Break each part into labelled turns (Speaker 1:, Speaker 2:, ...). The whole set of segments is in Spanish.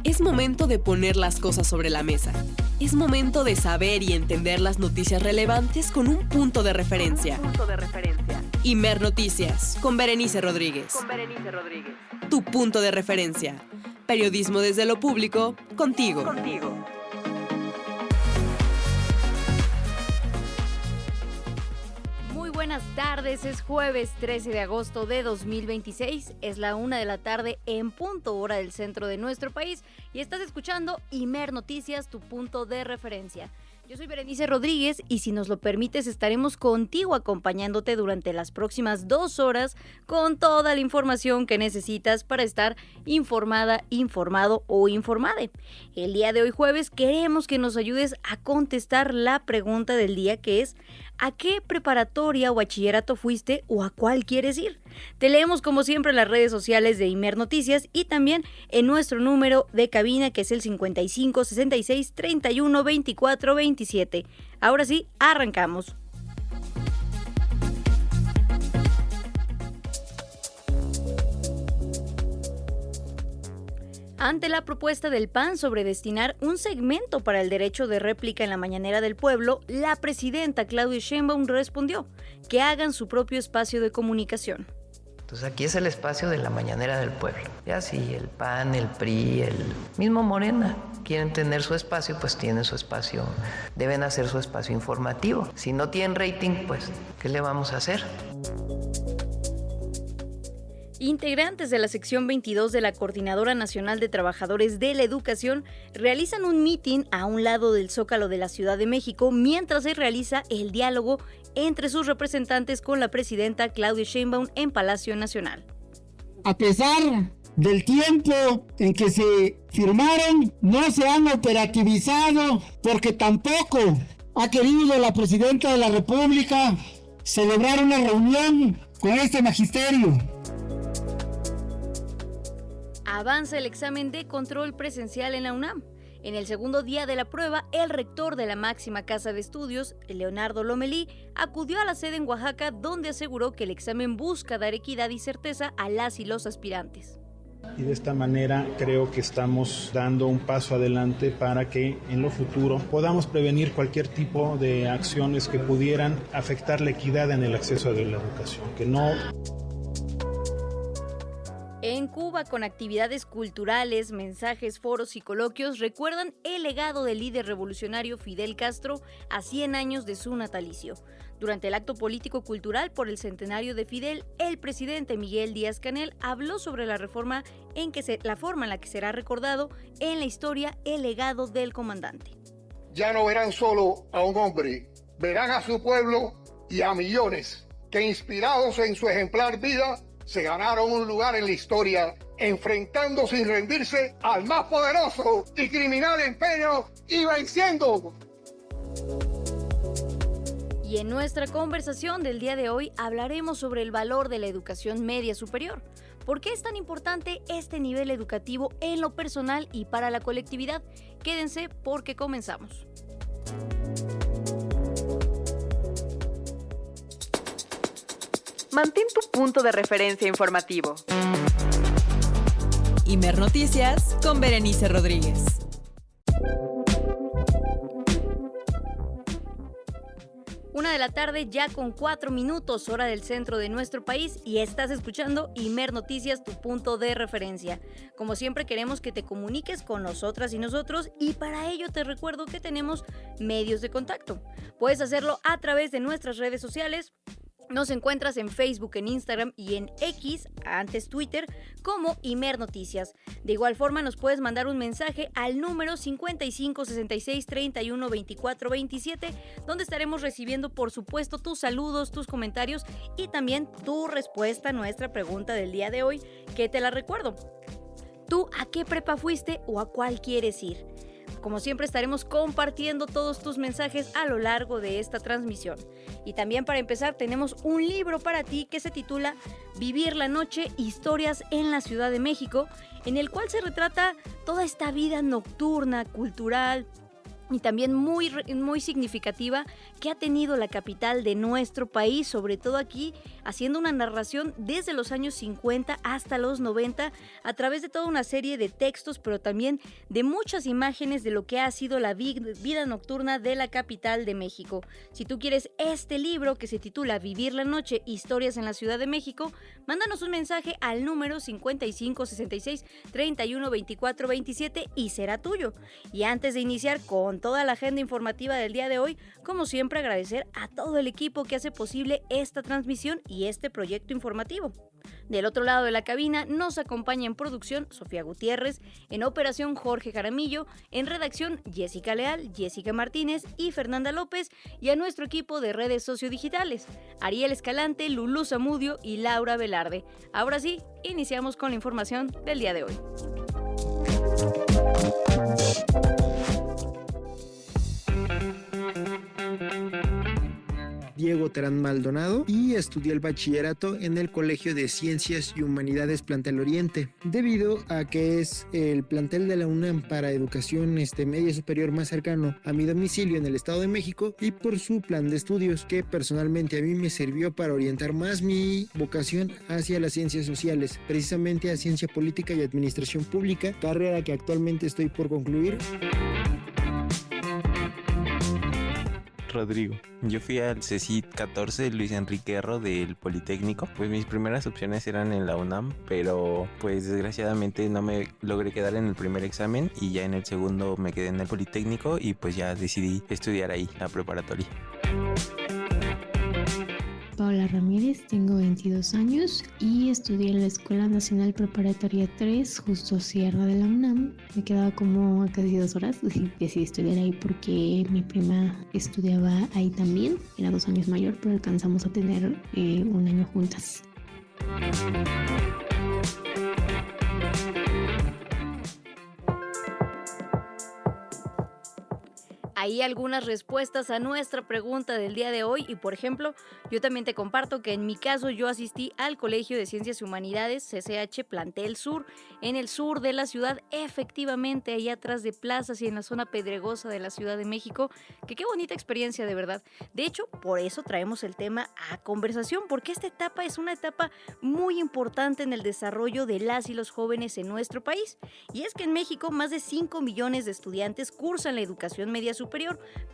Speaker 1: Es momento de poner las cosas sobre la mesa. Es momento de saber y entender las noticias relevantes con un punto de referencia. Imer Noticias, con Berenice Rodríguez. Tu punto de referencia. Periodismo desde lo público, contigo.
Speaker 2: Buenas tardes, es jueves 13 de agosto de 2026, es la 1 de la tarde en punto hora del centro de nuestro país y estás escuchando Imer Noticias, tu punto de referencia. Yo soy Berenice Rodríguez y si nos lo permites estaremos contigo acompañándote durante las próximas 2 horas con toda la información que necesitas para estar informada, informado o informade. El día de hoy jueves queremos que nos ayudes a contestar la pregunta del día que es ¿a qué preparatoria o bachillerato fuiste o a cuál quieres ir? Te leemos como siempre en las redes sociales de Imer Noticias y también en nuestro número de cabina que es el 55 66 31 24 27. Ahora sí, arrancamos. Ante la propuesta del PAN sobre destinar un segmento para el derecho de réplica en la Mañanera del Pueblo, la presidenta Claudia Sheinbaum respondió que hagan su propio espacio de comunicación.
Speaker 3: Entonces aquí es el espacio de la Mañanera del Pueblo. Ya si el PAN, el PRI, el mismo Morena quieren tener su espacio, pues tienen su espacio, deben hacer su espacio informativo. Si no tienen rating, pues ¿qué le vamos a hacer?
Speaker 2: Integrantes de la sección 22 de la Coordinadora Nacional de Trabajadores de la Educación realizan un mitin a un lado del Zócalo de la Ciudad de México mientras se realiza el diálogo entre sus representantes con la presidenta Claudia Sheinbaum en Palacio Nacional.
Speaker 4: A pesar del tiempo en que se firmaron, no se han operativizado porque tampoco ha querido la presidenta de la República celebrar una reunión con este magisterio.
Speaker 2: Avanza el examen de control presencial en la UNAM. En el segundo día de la prueba, el rector de la máxima casa de estudios, Leonardo Lomelí, acudió a la sede en Oaxaca donde aseguró que el examen busca dar equidad y certeza a las y los aspirantes.
Speaker 5: Y de esta manera creo que estamos dando un paso adelante para que en lo futuro podamos prevenir cualquier tipo de acciones que pudieran afectar la equidad en el acceso a la educación, que no...
Speaker 2: En Cuba, con actividades culturales, mensajes, foros y coloquios, recuerdan el legado del líder revolucionario Fidel Castro a 100 años de su natalicio. Durante el acto político-cultural por el centenario de Fidel, el presidente Miguel Díaz-Canel habló sobre la forma en la que será recordado en la historia el legado del comandante.
Speaker 6: Ya no verán solo a un hombre, verán a su pueblo y a millones que, inspirados en su ejemplar vida, se ganaron un lugar en la historia, enfrentando sin rendirse al más poderoso y criminal imperio y venciendo.
Speaker 2: Y en nuestra conversación del día de hoy hablaremos sobre el valor de la educación media superior. ¿Por qué es tan importante este nivel educativo en lo personal y para la colectividad? Quédense porque comenzamos.
Speaker 1: Mantén tu punto de referencia informativo. Imer Noticias con Berenice Rodríguez.
Speaker 2: Una de la tarde ya con 4 minutos, hora del centro de nuestro país y estás escuchando Imer Noticias, tu punto de referencia. Como siempre queremos que te comuniques con nosotras y nosotros y para ello te recuerdo que tenemos medios de contacto. Puedes hacerlo a través de nuestras redes sociales. Nos encuentras en Facebook, en Instagram y en X, antes Twitter, como Imer Noticias. De igual forma nos puedes mandar un mensaje al número 55 66 31 24 27, donde estaremos recibiendo por supuesto tus saludos, tus comentarios y también tu respuesta a nuestra pregunta del día de hoy, que te la recuerdo. ¿Tú a qué prepa fuiste o a cuál quieres ir? Como siempre estaremos compartiendo todos tus mensajes a lo largo de esta transmisión. Y también para empezar tenemos un libro para ti que se titula Vivir la Noche, Historias en la Ciudad de México, en el cual se retrata toda esta vida nocturna, cultural, y también muy significativa que ha tenido la capital de nuestro país, sobre todo aquí, haciendo una narración desde los años 50 hasta los 90, a través de toda una serie de textos, pero también de muchas imágenes de lo que ha sido la vida nocturna de la capital de México. Si tú quieres este libro que se titula Vivir la Noche, Historias en la Ciudad de México, mándanos un mensaje al número 55 66 31 24 27 y será tuyo. Y antes de iniciar con toda la agenda informativa del día de hoy, como siempre agradecer a todo el equipo que hace posible esta transmisión y este proyecto informativo. Del otro lado de la cabina nos acompaña en producción Sofía Gutiérrez, en operación Jorge Jaramillo, en redacción Jessica Leal, Jessica Martínez y Fernanda López, y a nuestro equipo de redes sociodigitales, Ariel Escalante, Lulú Zamudio y Laura Velarde. Ahora sí, iniciamos con la información del día de hoy.
Speaker 7: Diego Terán Maldonado y estudié el bachillerato en el Colegio de Ciencias y Humanidades Plantel Oriente, debido a que es el plantel de la UNAM para educación media superior más cercano a mi domicilio en el Estado de México, y por su plan de estudios que personalmente a mí me sirvió para orientar más mi vocación hacia las ciencias sociales, precisamente a ciencia política y administración pública, carrera que actualmente estoy por concluir.
Speaker 8: Rodrigo. Yo fui al CECIT 14 Luis Enrique Erro del Politécnico. Pues mis primeras opciones eran en la UNAM, pero pues desgraciadamente no me logré quedar en el primer examen y ya en el segundo me quedé en el Politécnico y pues ya decidí estudiar ahí, la preparatoria.
Speaker 9: Paola Ramírez, tengo 22 años y estudié en la Escuela Nacional Preparatoria 3, justo Sierra de la UNAM. Me quedaba como a casi 2 horas y decidí estudiar ahí porque mi prima estudiaba ahí también. Era 2 años mayor, pero alcanzamos a tener un año juntas.
Speaker 2: Ahí algunas respuestas a nuestra pregunta del día de hoy y, por ejemplo, yo también te comparto que en mi caso yo asistí al Colegio de Ciencias y Humanidades CCH Plantel Sur, en el sur de la ciudad, efectivamente ahí atrás de plazas y en la zona pedregosa de la Ciudad de México, que qué bonita experiencia de verdad. De hecho, por eso traemos el tema a conversación, porque esta etapa es una etapa muy importante en el desarrollo de las y los jóvenes en nuestro país. Y es que en México más de 5 millones de estudiantes cursan la educación media superior,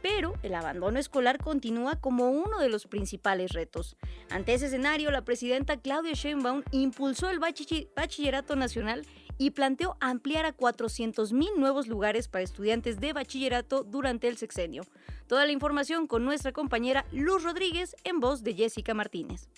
Speaker 2: pero el abandono escolar continúa como uno de los principales retos. Ante ese escenario, la presidenta Claudia Sheinbaum impulsó el Bachillerato Nacional y planteó ampliar a 400,000 nuevos lugares para estudiantes de bachillerato durante el sexenio. Toda la información con nuestra compañera Luz Rodríguez en voz de Jessica Martínez.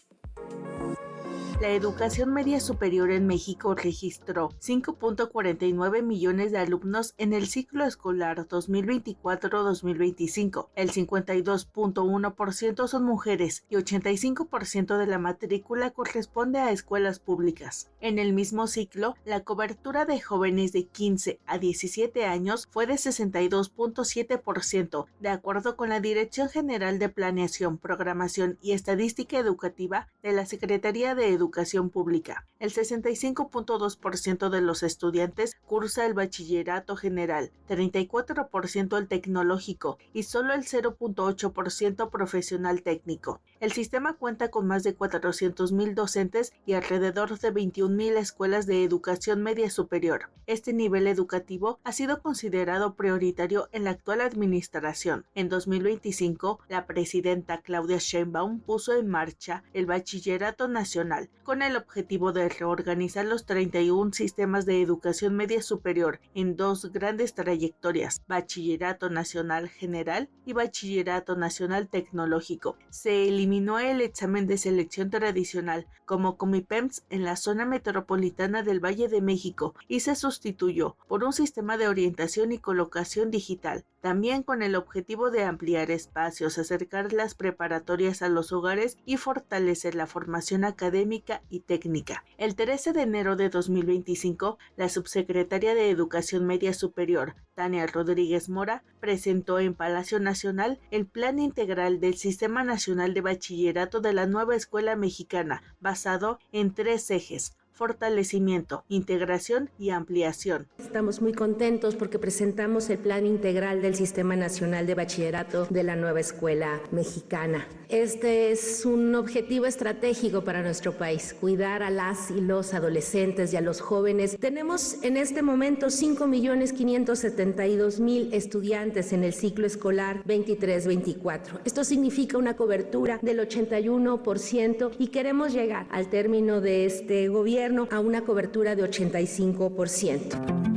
Speaker 10: La educación media superior en México registró 5.49 millones de alumnos en el ciclo escolar 2024-2025. El 52.1% son mujeres y 85% de la matrícula corresponde a escuelas públicas. En el mismo ciclo, la cobertura de jóvenes de 15 a 17 años fue de 62.7%, de acuerdo con la Dirección General de Planeación, Programación y Estadística Educativa de la Secretaría de Educación Pública. El 65.2% de los estudiantes cursa el bachillerato general, 34% el tecnológico y solo el 0.8% profesional técnico. El sistema cuenta con más de 400,000 docentes y alrededor de 21,000 escuelas de educación media superior. Este nivel educativo ha sido considerado prioritario en la actual administración. En 2025, la presidenta Claudia Sheinbaum puso en marcha el Bachillerato Nacional, con el objetivo de reorganizar los 31 sistemas de educación media superior en 2 grandes trayectorias, Bachillerato Nacional General y Bachillerato Nacional Tecnológico. Se eliminó el examen de selección tradicional como Comipems en la zona metropolitana del Valle de México y se sustituyó por un sistema de orientación y colocación digital, también con el objetivo de ampliar espacios, acercar las preparatorias a los hogares y fortalecer la formación académica y técnica. El 13 de enero de 2025, la subsecretaria de Educación Media Superior, Tania Rodríguez Mora, presentó en Palacio Nacional el Plan Integral del Sistema Nacional de Bachillerato de la nueva Escuela Mexicana, basado en 3 ejes: fortalecimiento, integración y ampliación.
Speaker 11: Estamos muy contentos porque presentamos el Plan Integral del Sistema Nacional de Bachillerato de la nueva escuela mexicana. Este es un objetivo estratégico para nuestro país, cuidar a las y los adolescentes y a los jóvenes. Tenemos en este momento 5.572.000 estudiantes en el ciclo escolar 23-24. Esto significa una cobertura del 81% y queremos llegar al término de este gobierno a una cobertura de 85%.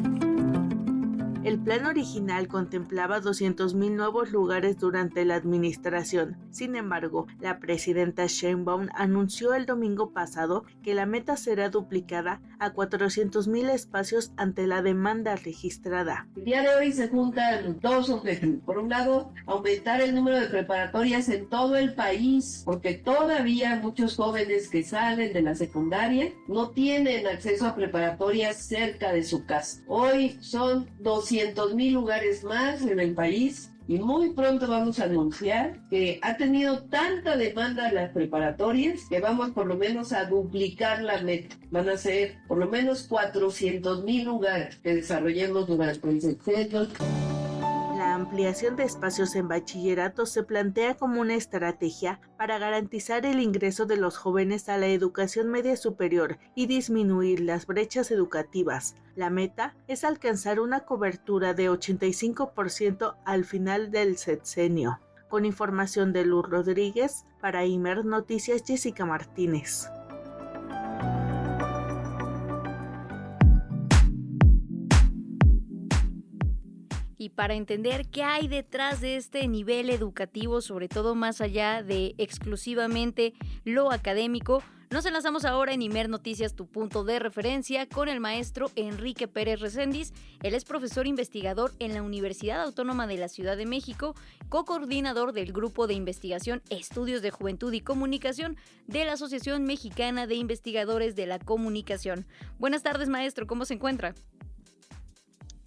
Speaker 10: El plan original contemplaba 200,000 nuevos lugares durante la administración. Sin embargo, la presidenta Sheinbaum anunció el domingo pasado que la meta será duplicada a 400,000 espacios ante la demanda registrada.
Speaker 12: El día de hoy se juntan dos objetivos. Por un lado, aumentar el número de preparatorias en todo el país, porque todavía muchos jóvenes que salen de la secundaria no tienen acceso a preparatorias cerca de su casa. Hoy son 200,000 lugares más en el país y muy pronto vamos a anunciar que ha tenido tanta demanda a las preparatorias que vamos por lo menos a duplicar la meta. Van a ser por lo menos 400,000 lugares que desarrollemos durante el sexenio.
Speaker 10: La ampliación de espacios en bachillerato se plantea como una estrategia para garantizar el ingreso de los jóvenes a la educación media superior y disminuir las brechas educativas. La meta es alcanzar una cobertura de 85% al final del sexenio. Con información de Luz Rodríguez, para Imer Noticias, Jessica Martínez.
Speaker 2: Y para entender qué hay detrás de este nivel educativo, sobre todo más allá de exclusivamente lo académico, nos enlazamos ahora en Imer Noticias, tu punto de referencia, con el maestro Enrique Pérez Recendis. Él es profesor investigador en la Universidad Autónoma de la Ciudad de México, co-coordinador del Grupo de Investigación Estudios de Juventud y Comunicación de la Asociación Mexicana de Investigadores de la Comunicación. Buenas tardes, maestro, ¿cómo se encuentra?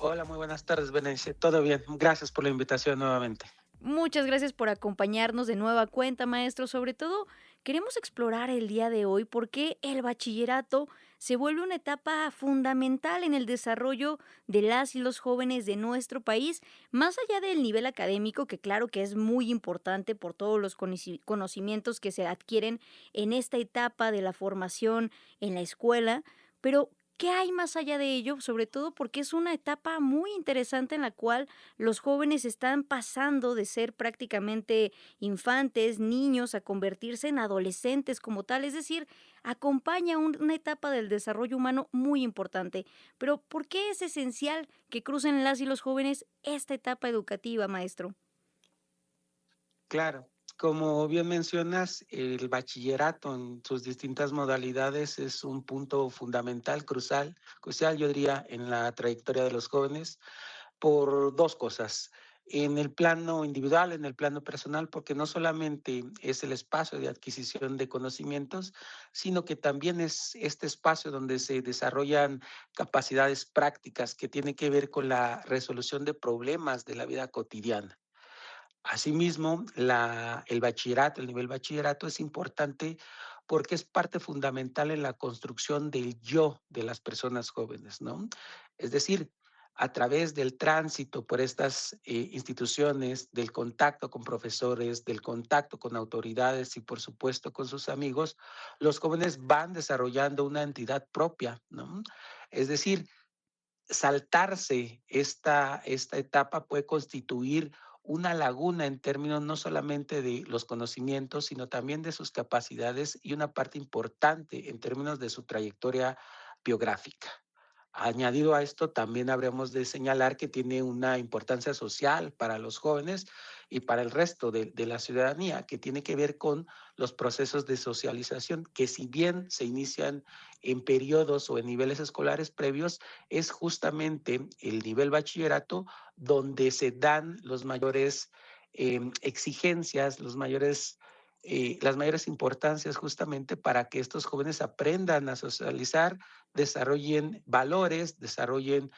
Speaker 13: Hola, muy buenas tardes, Berenice. Todo bien. Gracias por la invitación nuevamente.
Speaker 2: Muchas gracias por acompañarnos de nueva cuenta, maestro. Sobre todo, queremos explorar el día de hoy por qué el bachillerato se vuelve una etapa fundamental en el desarrollo de las y los jóvenes de nuestro país, más allá del nivel académico, que claro que es muy importante por todos los conocimientos que se adquieren en esta etapa de la formación en la escuela, pero ¿qué hay más allá de ello? Sobre todo porque es una etapa muy interesante en la cual los jóvenes están pasando de ser prácticamente infantes, niños, a convertirse en adolescentes como tal. Es decir, acompaña una etapa del desarrollo humano muy importante. Pero ¿por qué es esencial que crucen las y los jóvenes esta etapa educativa, maestro?
Speaker 13: Claro. Como bien mencionas, el bachillerato en sus distintas modalidades es un punto fundamental, crucial, yo diría, en la trayectoria de los jóvenes por dos cosas. En el plano individual, en el plano personal, porque no solamente es el espacio de adquisición de conocimientos, sino que también es este espacio donde se desarrollan capacidades prácticas que tienen que ver con la resolución de problemas de la vida cotidiana. Asimismo, el bachillerato, el nivel bachillerato es importante porque es parte fundamental en la construcción del yo de las personas jóvenes, ¿no? Es decir, a través del tránsito por estas instituciones, del contacto con profesores, del contacto con autoridades y por supuesto con sus amigos, los jóvenes van desarrollando una entidad propia, ¿no? Es decir, saltarse esta etapa puede constituir una laguna en términos no solamente de los conocimientos, sino también de sus capacidades y una parte importante en términos de su trayectoria biográfica. Añadido a esto, también habremos de señalar que tiene una importancia social para los jóvenes y para el resto de la ciudadanía, que tiene que ver con los procesos de socialización, que si bien se inician en periodos o en niveles escolares previos, es justamente el nivel bachillerato donde se dan los mayores exigencias, las mayores importancias justamente para que estos jóvenes aprendan a socializar, desarrollen valores, desarrollen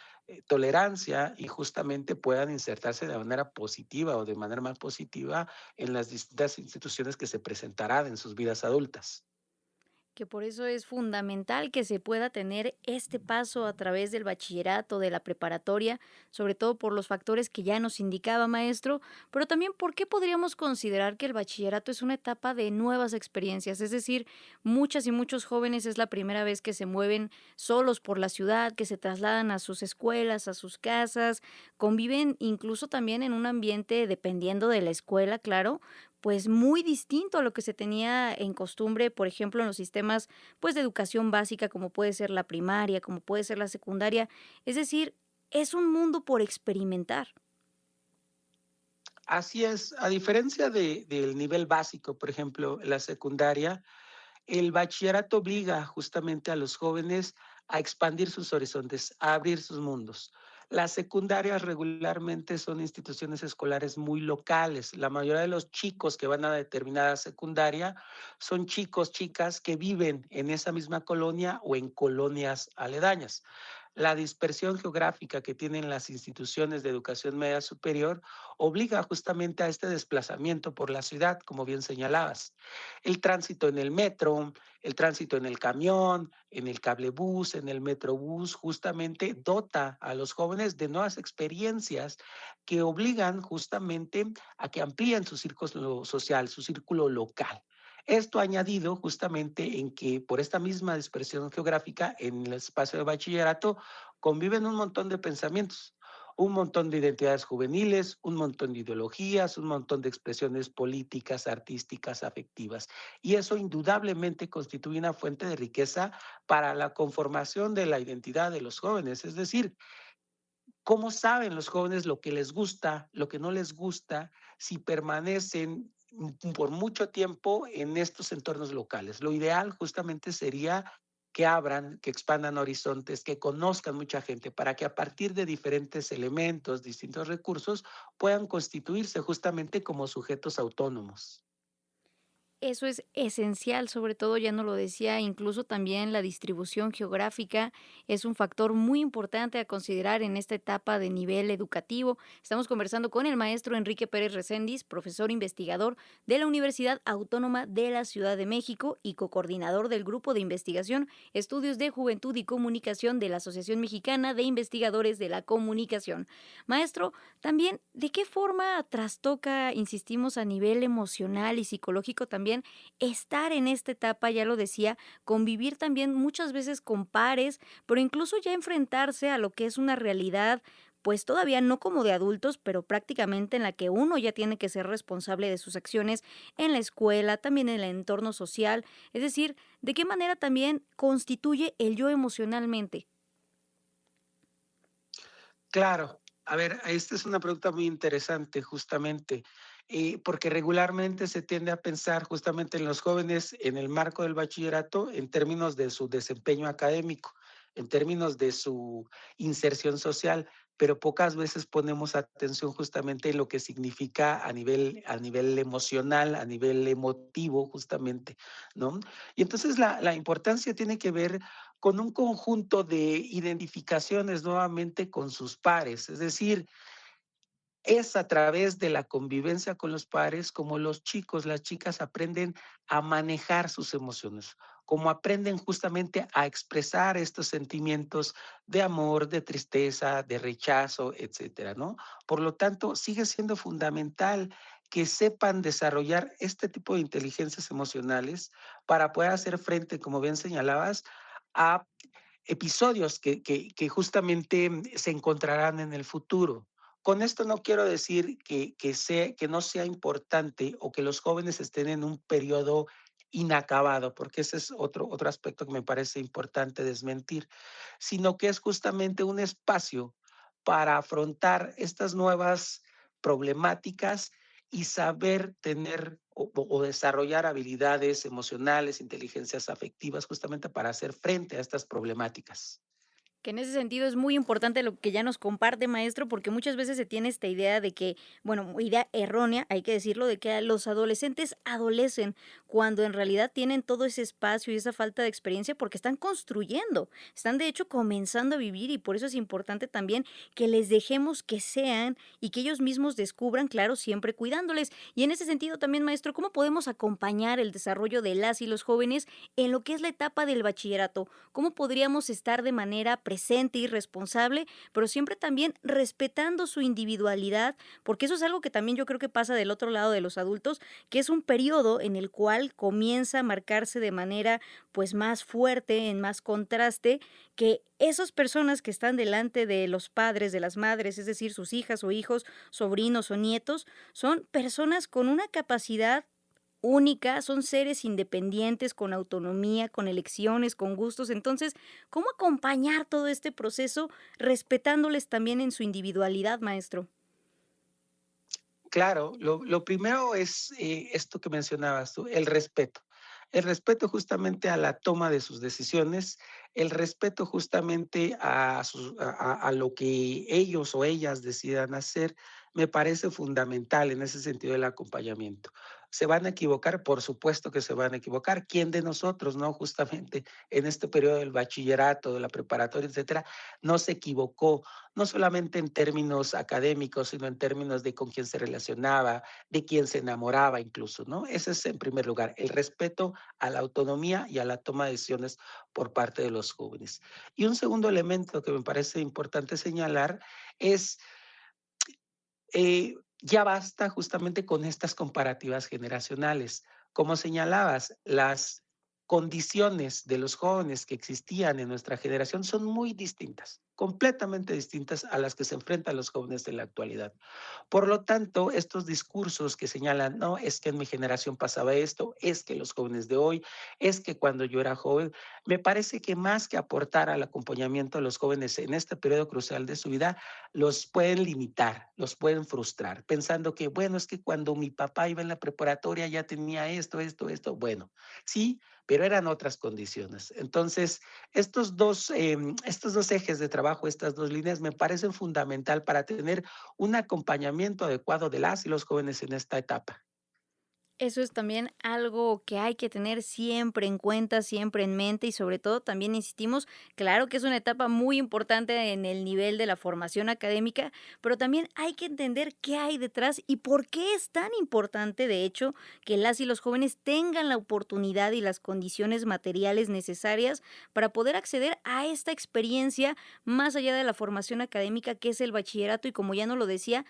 Speaker 13: tolerancia y justamente puedan insertarse de manera positiva o de manera más positiva en las distintas instituciones que se presentarán en sus vidas adultas.
Speaker 2: Que por eso es fundamental que se pueda tener este paso a través del bachillerato, de la preparatoria, sobre todo por los factores que ya nos indicaba maestro, pero también por qué podríamos considerar que el bachillerato es una etapa de nuevas experiencias, es decir, muchas y muchos jóvenes es la primera vez que se mueven solos por la ciudad, que se trasladan a sus escuelas, a sus casas, conviven incluso también en un ambiente, dependiendo de la escuela, claro, pues muy distinto a lo que se tenía en costumbre, por ejemplo, en los sistemas, pues, de educación básica, como puede ser la primaria, como puede ser la secundaria. Es decir, es un mundo por experimentar.
Speaker 13: Así es, a diferencia del nivel básico, por ejemplo, la secundaria, el bachillerato obliga justamente a los jóvenes a expandir sus horizontes, a abrir sus mundos. Las secundarias regularmente son instituciones escolares muy locales. La mayoría de los chicos que van a determinada secundaria son chicos, chicas que viven en esa misma colonia o en colonias aledañas. La dispersión geográfica que tienen las instituciones de educación media superior obliga justamente a este desplazamiento por la ciudad, como bien señalabas. El tránsito en el metro, el tránsito en el camión, en el cablebús, en el metrobús, justamente dota a los jóvenes de nuevas experiencias que obligan justamente a que amplíen su círculo social, su círculo local. Esto añadido justamente en que por esta misma dispersión geográfica en el espacio de bachillerato conviven un montón de pensamientos, un montón de identidades juveniles, un montón de ideologías, un montón de expresiones políticas, artísticas, afectivas. Y eso indudablemente constituye una fuente de riqueza para la conformación de la identidad de los jóvenes. Es decir, ¿cómo saben los jóvenes lo que les gusta, lo que no les gusta, si permanecen por mucho tiempo en estos entornos locales? Lo ideal justamente sería que abran, que expandan horizontes, que conozcan mucha gente, para que a partir de diferentes elementos, distintos recursos, puedan constituirse justamente como sujetos autónomos.
Speaker 2: Eso es esencial, sobre todo, ya no lo decía, incluso también la distribución geográfica es un factor muy importante a considerar en esta etapa de nivel educativo. Estamos conversando con el maestro Enrique Pérez Recendis, profesor investigador de la Universidad Autónoma de la Ciudad de México y cocoordinador del Grupo de Investigación, Estudios de Juventud y Comunicación de la Asociación Mexicana de Investigadores de la Comunicación. Maestro, también, ¿de qué forma trastoca, insistimos, a nivel emocional y psicológico también estar en esta etapa? Ya lo decía, convivir también muchas veces con pares, pero incluso ya enfrentarse a lo que es una realidad, pues todavía no como de adultos, pero prácticamente en la que uno ya tiene que ser responsable de sus acciones en la escuela, también en el entorno social. Es decir, ¿de qué manera también constituye el yo emocionalmente?
Speaker 13: Claro, a ver, esta es una pregunta muy interesante justamente, porque regularmente se tiende a pensar justamente en los jóvenes en el marco del bachillerato en términos de su desempeño académico, en términos de su inserción social, pero pocas veces ponemos atención justamente en lo que significa a nivel emocional, a nivel emotivo justamente, ¿no? Y entonces la importancia tiene que ver con un conjunto de identificaciones nuevamente con sus pares, es decir, es a través de la convivencia con los pares como los chicos, las chicas aprenden a manejar sus emociones, como aprenden justamente a expresar estos sentimientos de amor, de tristeza, de rechazo, etcétera, ¿no? Por lo tanto, sigue siendo fundamental que sepan desarrollar este tipo de inteligencias emocionales para poder hacer frente, como bien señalabas, a episodios que justamente se encontrarán en el futuro. Con esto no quiero decir que no sea importante o que los jóvenes estén en un periodo inacabado, porque ese es otro aspecto que me parece importante desmentir, sino que es justamente un espacio para afrontar estas nuevas problemáticas y saber tener o desarrollar habilidades emocionales, inteligencias afectivas, justamente para hacer frente a estas problemáticas.
Speaker 2: Que en ese sentido es muy importante lo que ya nos comparte, maestro, porque muchas veces se tiene esta idea de que, bueno, idea errónea, hay que decirlo, de que los adolescentes adolecen cuando en realidad tienen todo ese espacio y esa falta de experiencia porque están construyendo, están de hecho comenzando a vivir y por eso es importante también que les dejemos que sean y que ellos mismos descubran, claro, siempre cuidándoles. Y en ese sentido también, maestro, ¿cómo podemos acompañar el desarrollo de las y los jóvenes en lo que es la etapa del bachillerato? ¿Cómo podríamos estar de manera presente y responsable, pero siempre también respetando su individualidad? Porque eso es algo que también yo creo que pasa del otro lado de los adultos, que es un periodo en el cual comienza a marcarse de manera pues más fuerte, en más contraste, que esas personas que están delante de los padres, de las madres, es decir, sus hijas o hijos, sobrinos o nietos, son personas con una capacidad única, son seres independientes, con autonomía, con elecciones, con gustos. Entonces, ¿cómo acompañar todo este proceso respetándoles también en su individualidad, maestro?
Speaker 13: Claro, lo primero es esto que mencionabas tú, el respeto. El respeto justamente a la toma de sus decisiones, el respeto justamente a lo que ellos o ellas decidan hacer, me parece fundamental en ese sentido del acompañamiento. ¿Se van a equivocar? Por supuesto que se van a equivocar. ¿Quién de nosotros, no? Justamente en este periodo del bachillerato, de la preparatoria, etcétera, no se equivocó, no solamente en términos académicos, sino en términos de con quién se relacionaba, de quién se enamoraba incluso, ¿no? Ese es en primer lugar, el respeto a la autonomía y a la toma de decisiones por parte de los jóvenes. Y un segundo elemento que me parece importante señalar es ya basta justamente con estas comparativas generacionales. Como señalabas, las condiciones de los jóvenes que existían en nuestra generación son muy distintas, completamente distintas a las que se enfrentan los jóvenes de la actualidad. Por lo tanto, estos discursos que señalan, no, es que en mi generación pasaba esto, es que los jóvenes de hoy, es que cuando yo era joven, me parece que más que aportar al acompañamiento de los jóvenes en este periodo crucial de su vida, los pueden limitar, los pueden frustrar, pensando que, bueno, es que cuando mi papá iba en la preparatoria ya tenía esto, bueno, sí, pero eran otras condiciones. Entonces, estos dos ejes de trabajo, estas dos líneas, me parecen fundamental para tener un acompañamiento adecuado de las y los jóvenes en esta etapa.
Speaker 2: Eso es también algo que hay que tener siempre en cuenta, siempre en mente y sobre todo también insistimos, claro que es una etapa muy importante en el nivel de la formación académica, pero también hay que entender qué hay detrás y por qué es tan importante, de hecho, que las y los jóvenes tengan la oportunidad y las condiciones materiales necesarias para poder acceder a esta experiencia más allá de la formación académica que es el bachillerato y como ya nos lo decía,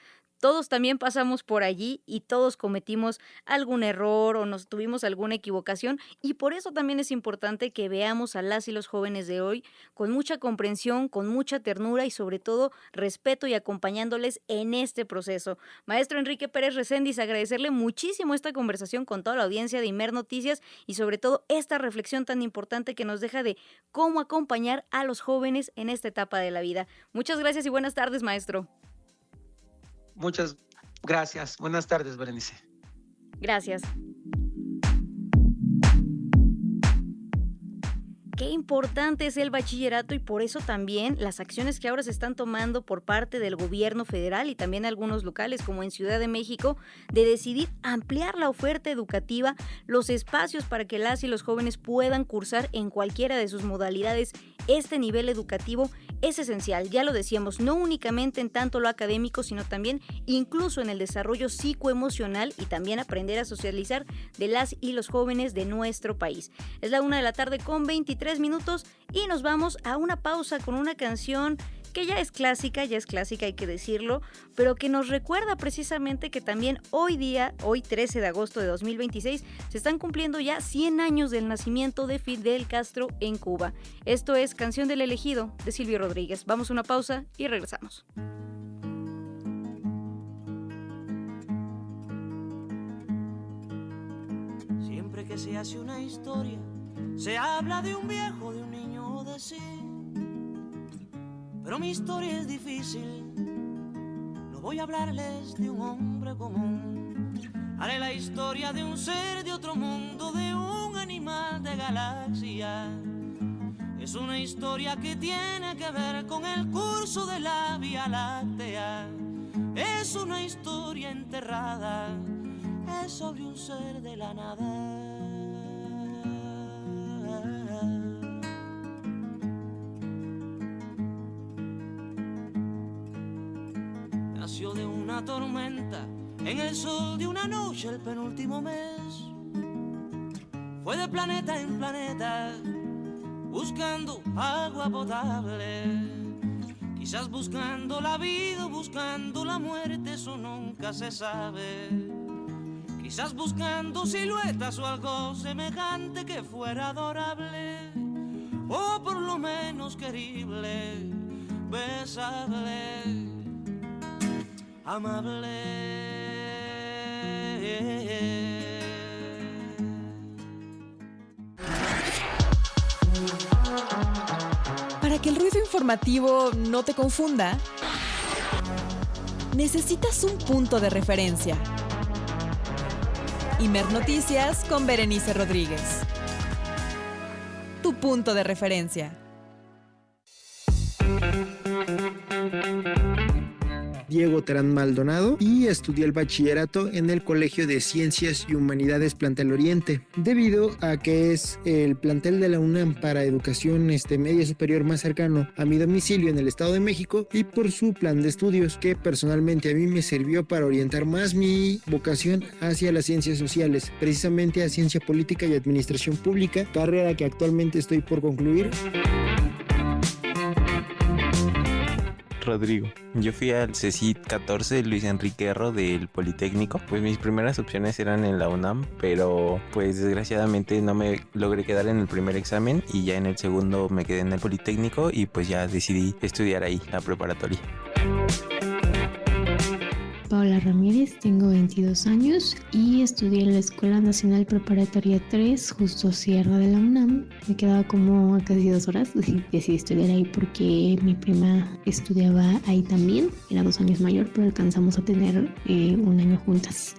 Speaker 2: todos también pasamos por allí y todos cometimos algún error o nos tuvimos alguna equivocación y por eso también es importante que veamos a las y los jóvenes de hoy con mucha comprensión, con mucha ternura y sobre todo respeto y acompañándoles en este proceso. Maestro Enrique Pérez Recendis, agradecerle muchísimo esta conversación con toda la audiencia de Imer Noticias y sobre todo esta reflexión tan importante que nos deja de cómo acompañar a los jóvenes en esta etapa de la vida. Muchas gracias y buenas tardes, maestro.
Speaker 13: Muchas gracias. Buenas tardes, Berenice.
Speaker 2: Gracias. Qué importante es el bachillerato y por eso también las acciones que ahora se están tomando por parte del gobierno federal y también algunos locales como en Ciudad de México de decidir ampliar la oferta educativa, los espacios para que las y los jóvenes puedan cursar en cualquiera de sus modalidades este nivel educativo es esencial, ya lo decíamos, no únicamente en tanto lo académico, sino también incluso en el desarrollo psicoemocional y también aprender a socializar de las y los jóvenes de nuestro país. Es la 1:00 p.m. con 23 minutos y nos vamos a una pausa con una canción que ya es clásica, hay que decirlo, pero que nos recuerda precisamente que también hoy 13 de agosto de 2026, se están cumpliendo ya 100 años del nacimiento de Fidel Castro en Cuba. Esto es Canción del Elegido de Silvio Rodríguez. Vamos a una pausa y regresamos.
Speaker 14: Siempre que se hace una historia, se habla de un viejo, de un niño o de sí. Pero mi historia es difícil, no voy a hablarles de un hombre común. Haré la historia de un ser de otro mundo, de un animal de galaxia. Es una historia que tiene que ver con el curso de la Vía Láctea. Es una historia enterrada, es sobre un ser de la nada. Nació de una tormenta en el sol de una noche el penúltimo mes. Fue de planeta en planeta buscando agua potable. Quizás buscando la vida o buscando la muerte, eso nunca se sabe. Quizás buscando siluetas o algo semejante que fuera adorable, o por lo menos querible, besable, amable.
Speaker 1: Para que el ruido informativo no te confunda, necesitas un punto de referencia. Imer Noticias con Berenice Rodríguez. Tu punto de referencia.
Speaker 7: Diego Terán Maldonado y estudié el bachillerato en el Colegio de Ciencias y Humanidades Plantel Oriente, debido a que es el plantel de la UNAM para educación media superior más cercano a mi domicilio en el Estado de México, y por su plan de estudios, que personalmente a mí me sirvió para orientar más mi vocación hacia las ciencias sociales, precisamente a ciencia política y administración pública, carrera que actualmente estoy por concluir.
Speaker 8: Rodrigo. Yo fui al CECIT 14 Luis Enrique Erro del Politécnico. Pues mis primeras opciones eran en la UNAM, pero pues desgraciadamente no me logré quedar en el primer examen y ya en el segundo me quedé en el Politécnico y pues ya decidí estudiar ahí, la preparatoria.
Speaker 9: Paola Ramírez, tengo 22 años y estudié en la Escuela Nacional Preparatoria 3, justo Sierra de la UNAM. Me quedaba como casi 2 horas y decidí estudiar ahí porque mi prima estudiaba ahí también. Era 2 años mayor, pero alcanzamos a tener un año juntas.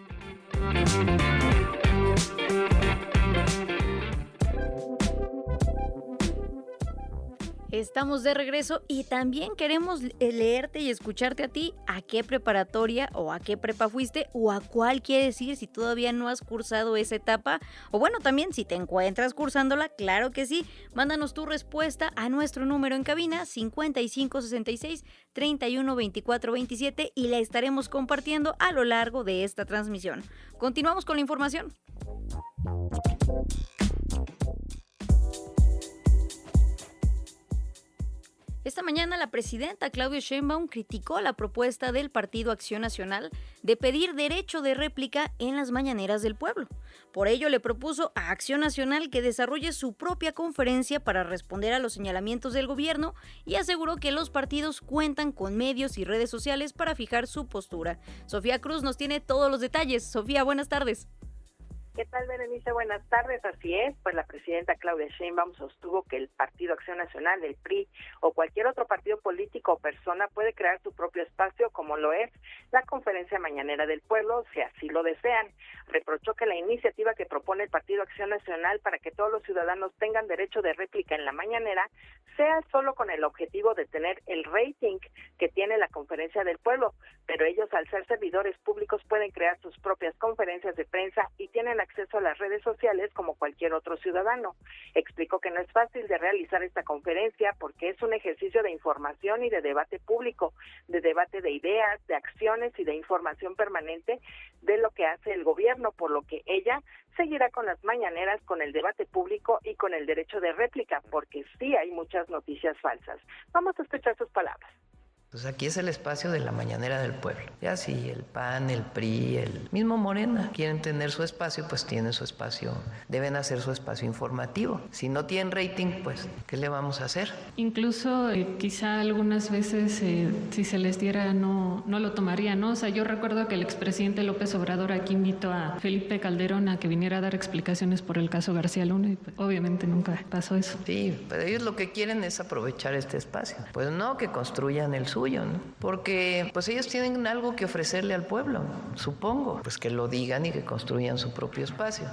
Speaker 2: Estamos de regreso y también queremos leerte y escucharte a ti. ¿A qué preparatoria o a qué prepa fuiste o a cuál quieres ir si todavía no has cursado esa etapa? O bueno, también si te encuentras cursándola, claro que sí. Mándanos tu respuesta a nuestro número en cabina 5566 31 24 27 y la estaremos compartiendo a lo largo de esta transmisión. Continuamos con la información. Esta mañana la presidenta Claudia Sheinbaum criticó la propuesta del Partido Acción Nacional de pedir derecho de réplica en las mañaneras del pueblo. Por ello le propuso a Acción Nacional que desarrolle su propia conferencia para responder a los señalamientos del gobierno y aseguró que los partidos cuentan con medios y redes sociales para fijar su postura. Sofía Cruz nos tiene todos los detalles. Sofía, buenas tardes.
Speaker 15: ¿Qué tal, Berenice? Buenas tardes. Así es, pues la presidenta Claudia Sheinbaum sostuvo que el Partido Acción Nacional, el PRI o cualquier otro partido político o persona puede crear su propio espacio, como lo es la Conferencia Mañanera del Pueblo, si así lo desean. Reprochó que la iniciativa que propone el Partido Acción Nacional para que todos los ciudadanos tengan derecho de réplica en la mañanera sea solo con el objetivo de tener el rating que tiene la Conferencia del Pueblo, pero ellos, al ser servidores públicos, pueden crear sus propias conferencias de prensa y tienen acceso a las redes sociales como cualquier otro ciudadano. Explicó que no es fácil de realizar esta conferencia porque es un ejercicio de información y de debate público, de debate de ideas, de acciones y de información permanente de lo que hace el gobierno, por lo que ella seguirá con las mañaneras, con el debate público y con el derecho de réplica, porque sí hay muchas noticias falsas. Vamos a escuchar sus palabras.
Speaker 3: Pues aquí es el espacio de la mañanera del pueblo. Ya si el PAN, el PRI, el mismo Morena quieren tener su espacio, pues tienen su espacio, deben hacer su espacio informativo. Si no tienen rating, pues ¿qué le vamos a hacer?
Speaker 16: Incluso quizá algunas veces si se les diera no lo tomarían, ¿no? O sea, yo recuerdo que el expresidente López Obrador aquí invitó a Felipe Calderón a que viniera a dar explicaciones por el caso García Luna y pues, obviamente nunca pasó eso.
Speaker 3: Sí, pero ellos lo que quieren es aprovechar este espacio. Pues no que construyan el suyo, ¿no? Porque pues ellos tienen algo que ofrecerle al pueblo, supongo, pues que lo digan y que construyan su propio espacio.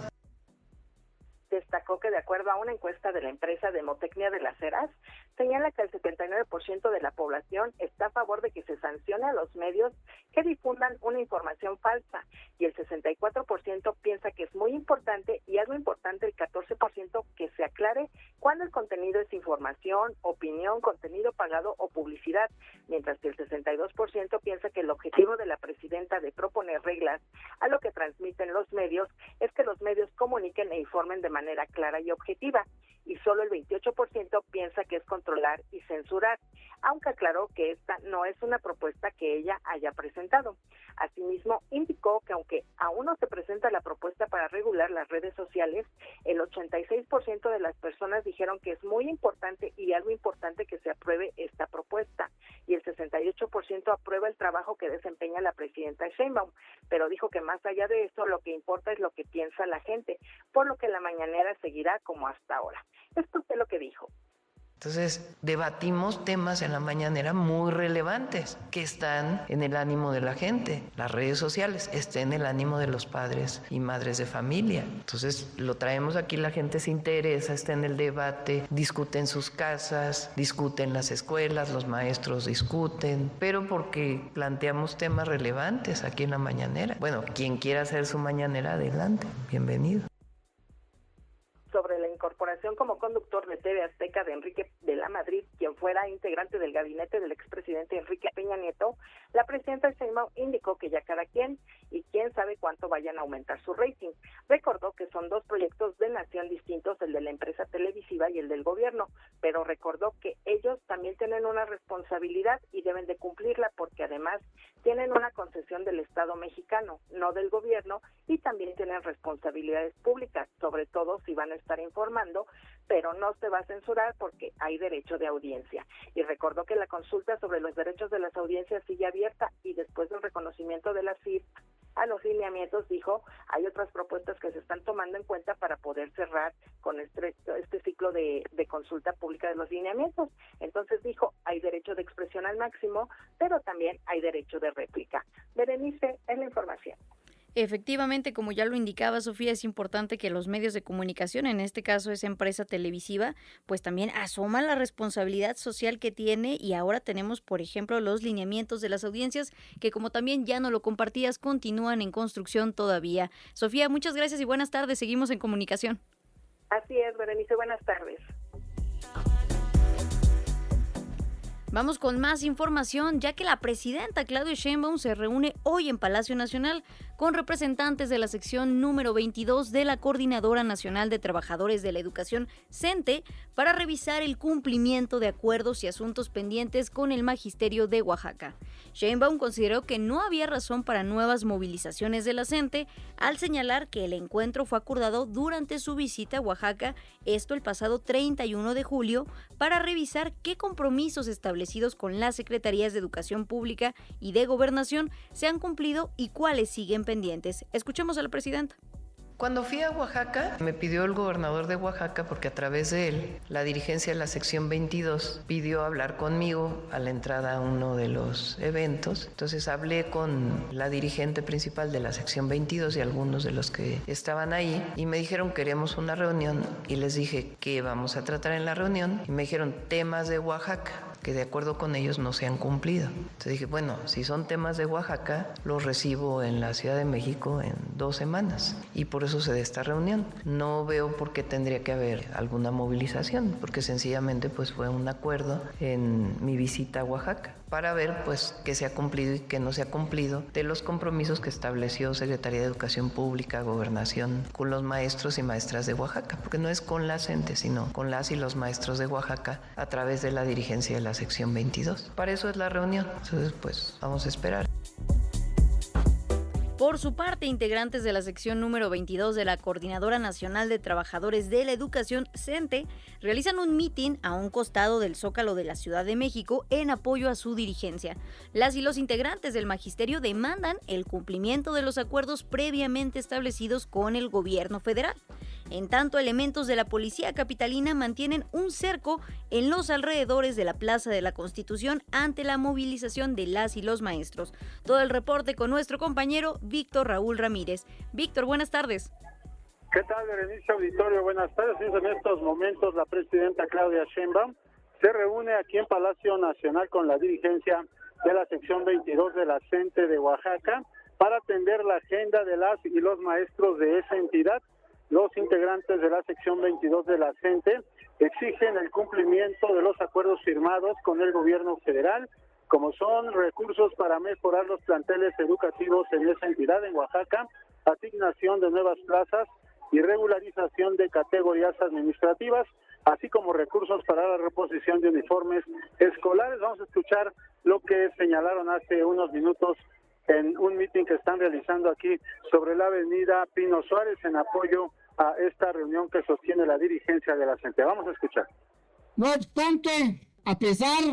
Speaker 15: Destacó que de acuerdo a una encuesta de la empresa Demotecnia de las Heras, señala que el 79% de la población está a favor de que se sancione a los medios que difundan una información falsa y el 64% piensa que es muy importante y algo importante el 14% que se aclare cuando el contenido es información, opinión, contenido pagado o publicidad, mientras que el 62% piensa que el objetivo de la presidenta de proponer reglas a lo que transmiten los medios es que los medios comuniquen e informen de manera clara y objetiva, y solo el 28% piensa que es controlar y censurar, aunque aclaró que esta no es una propuesta que ella haya presentado. Asimismo, indicó que aunque aún no se presenta la propuesta para regular las redes sociales, el 86% de las personas dijeron que es muy importante y algo importante que se apruebe esta propuesta, y el 68% aprueba el trabajo que desempeña la presidenta Sheinbaum, pero dijo que más allá de eso, lo que importa es lo que piensa la gente, por lo que la mañanera seguirá como hasta ahora. Esto fue lo que dijo.
Speaker 3: Entonces, debatimos temas en la mañanera muy relevantes que están en el ánimo de la gente. Las redes sociales están en el ánimo de los padres y madres de familia. Entonces, lo traemos aquí, la gente se interesa, está en el debate, discute en sus casas, discute en las escuelas, los maestros discuten, pero porque planteamos temas relevantes aquí en la mañanera. Bueno, quien quiera hacer su mañanera, adelante, bienvenido.
Speaker 15: Sobre la incorporación como conductor de TV Azteca de Enrique de la Madrid, quien fuera integrante del gabinete del expresidente Enrique Peña Nieto, la presidenta Sheinbaum indicó que ya cada quien y quién sabe cuánto vayan a aumentar su rating. Recordó que son dos proyectos de nación distintos, el de la empresa televisiva y el del gobierno, pero recordó que ellos también tienen una responsabilidad y deben de cumplirla porque además tienen una concesión del Estado mexicano, no del gobierno, y también tienen responsabilidades públicas, sobre todo si van a estar informando, pero no se va a censurar porque hay derecho de audiencia. Y recordó que la consulta sobre los derechos de las audiencias sigue abierta y después del reconocimiento de la CIP a los lineamientos, dijo, hay otras propuestas que se están tomando en cuenta para poder cerrar con este ciclo de consulta pública de los lineamientos. Entonces dijo, hay derecho de expresión al máximo, pero también hay derecho de réplica. Berenice, es la información.
Speaker 2: Efectivamente, como ya lo indicaba Sofía, es importante que los medios de comunicación, en este caso esa empresa televisiva, pues también asuman la responsabilidad social que tiene, y ahora tenemos, por ejemplo, los lineamientos de las audiencias, que como también ya no lo compartías, continúan en construcción todavía. Sofía, muchas gracias y buenas tardes, seguimos en comunicación.
Speaker 15: Así es, Berenice, buenas tardes.
Speaker 2: Vamos con más información, ya que la presidenta Claudia Sheinbaum se reúne hoy en Palacio Nacional con representantes de la sección número 22 de la Coordinadora Nacional de Trabajadores de la Educación, CENTE, para revisar el cumplimiento de acuerdos y asuntos pendientes con el Magisterio de Oaxaca. Sheinbaum consideró que no había razón para nuevas movilizaciones de la CENTE, al señalar que el encuentro fue acordado durante su visita a Oaxaca, esto el pasado 31 de julio, para revisar qué compromisos establecidos con las Secretarías de Educación Pública y de Gobernación se han cumplido y cuáles siguen pendientes. Escuchemos a la presidenta.
Speaker 3: Cuando fui a Oaxaca, me pidió el gobernador de Oaxaca, porque a través de él, la dirigencia de la sección 22 pidió hablar conmigo a la entrada a uno de los eventos. Entonces hablé con la dirigente principal de la sección 22 y algunos de los que estaban ahí, y me dijeron, queremos una reunión, y les dije qué vamos a tratar en la reunión, y me dijeron temas de Oaxaca, que de acuerdo con ellos no se han cumplido. Entonces dije, bueno, si son temas de Oaxaca, los recibo en la Ciudad de México en 2 semanas. Y por eso se da esta reunión. No veo por qué tendría que haber alguna movilización, porque sencillamente pues fue un acuerdo en mi visita a Oaxaca, para ver pues qué se ha cumplido y qué no se ha cumplido de los compromisos que estableció Secretaría de Educación Pública, Gobernación, con los maestros y maestras de Oaxaca, porque no es con la CENTE, sino con las y los maestros de Oaxaca a través de la dirigencia de la sección 22. Para eso es la reunión. Entonces pues vamos a esperar.
Speaker 2: Por su parte, integrantes de la sección número 22 de la Coordinadora Nacional de Trabajadores de la Educación, CENTE, realizan un mitin a un costado del Zócalo de la Ciudad de México en apoyo a su dirigencia. Las y los integrantes del magisterio demandan el cumplimiento de los acuerdos previamente establecidos con el gobierno federal. En tanto, elementos de la policía capitalina mantienen un cerco en los alrededores de la Plaza de la Constitución ante la movilización de las y los maestros. Todo el reporte con nuestro compañero Víctor Raúl Ramírez. Víctor, buenas tardes.
Speaker 17: ¿Qué tal, Berenice Auditorio? Buenas tardes. En estos momentos la presidenta Claudia Sheinbaum se reúne aquí en Palacio Nacional con la dirigencia de la sección 22 de la CENTE de Oaxaca para atender la agenda de las y los maestros de esa entidad. Los integrantes de la sección 22 de la CENTE exigen el cumplimiento de los acuerdos firmados con el gobierno federal, como son recursos para mejorar los planteles educativos en esa entidad en Oaxaca, asignación de nuevas plazas y regularización de categorías administrativas, así como recursos para la reposición de uniformes escolares. Vamos a escuchar lo que señalaron hace unos minutos en un mitin que están realizando aquí sobre la avenida Pino Suárez en apoyo a esta reunión que sostiene la dirigencia de la CENTE. Vamos a escuchar.
Speaker 4: No obstante, a pesar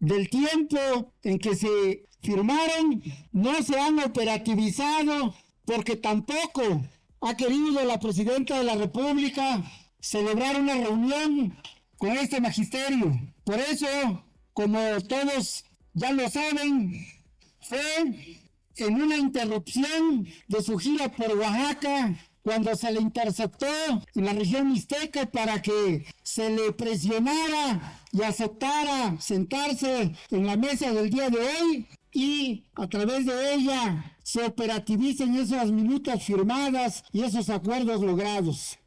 Speaker 4: del tiempo en que se firmaron, no se han operativizado porque tampoco ha querido la presidenta de la República celebrar una reunión con este magisterio. Por eso, como todos ya lo saben, fue en una interrupción de su gira por Oaxaca cuando se le interceptó en la región mixteca para que se le presionara y aceptara sentarse en la mesa del día de hoy y a través de ella se operativicen esas minutas firmadas y esos acuerdos logrados.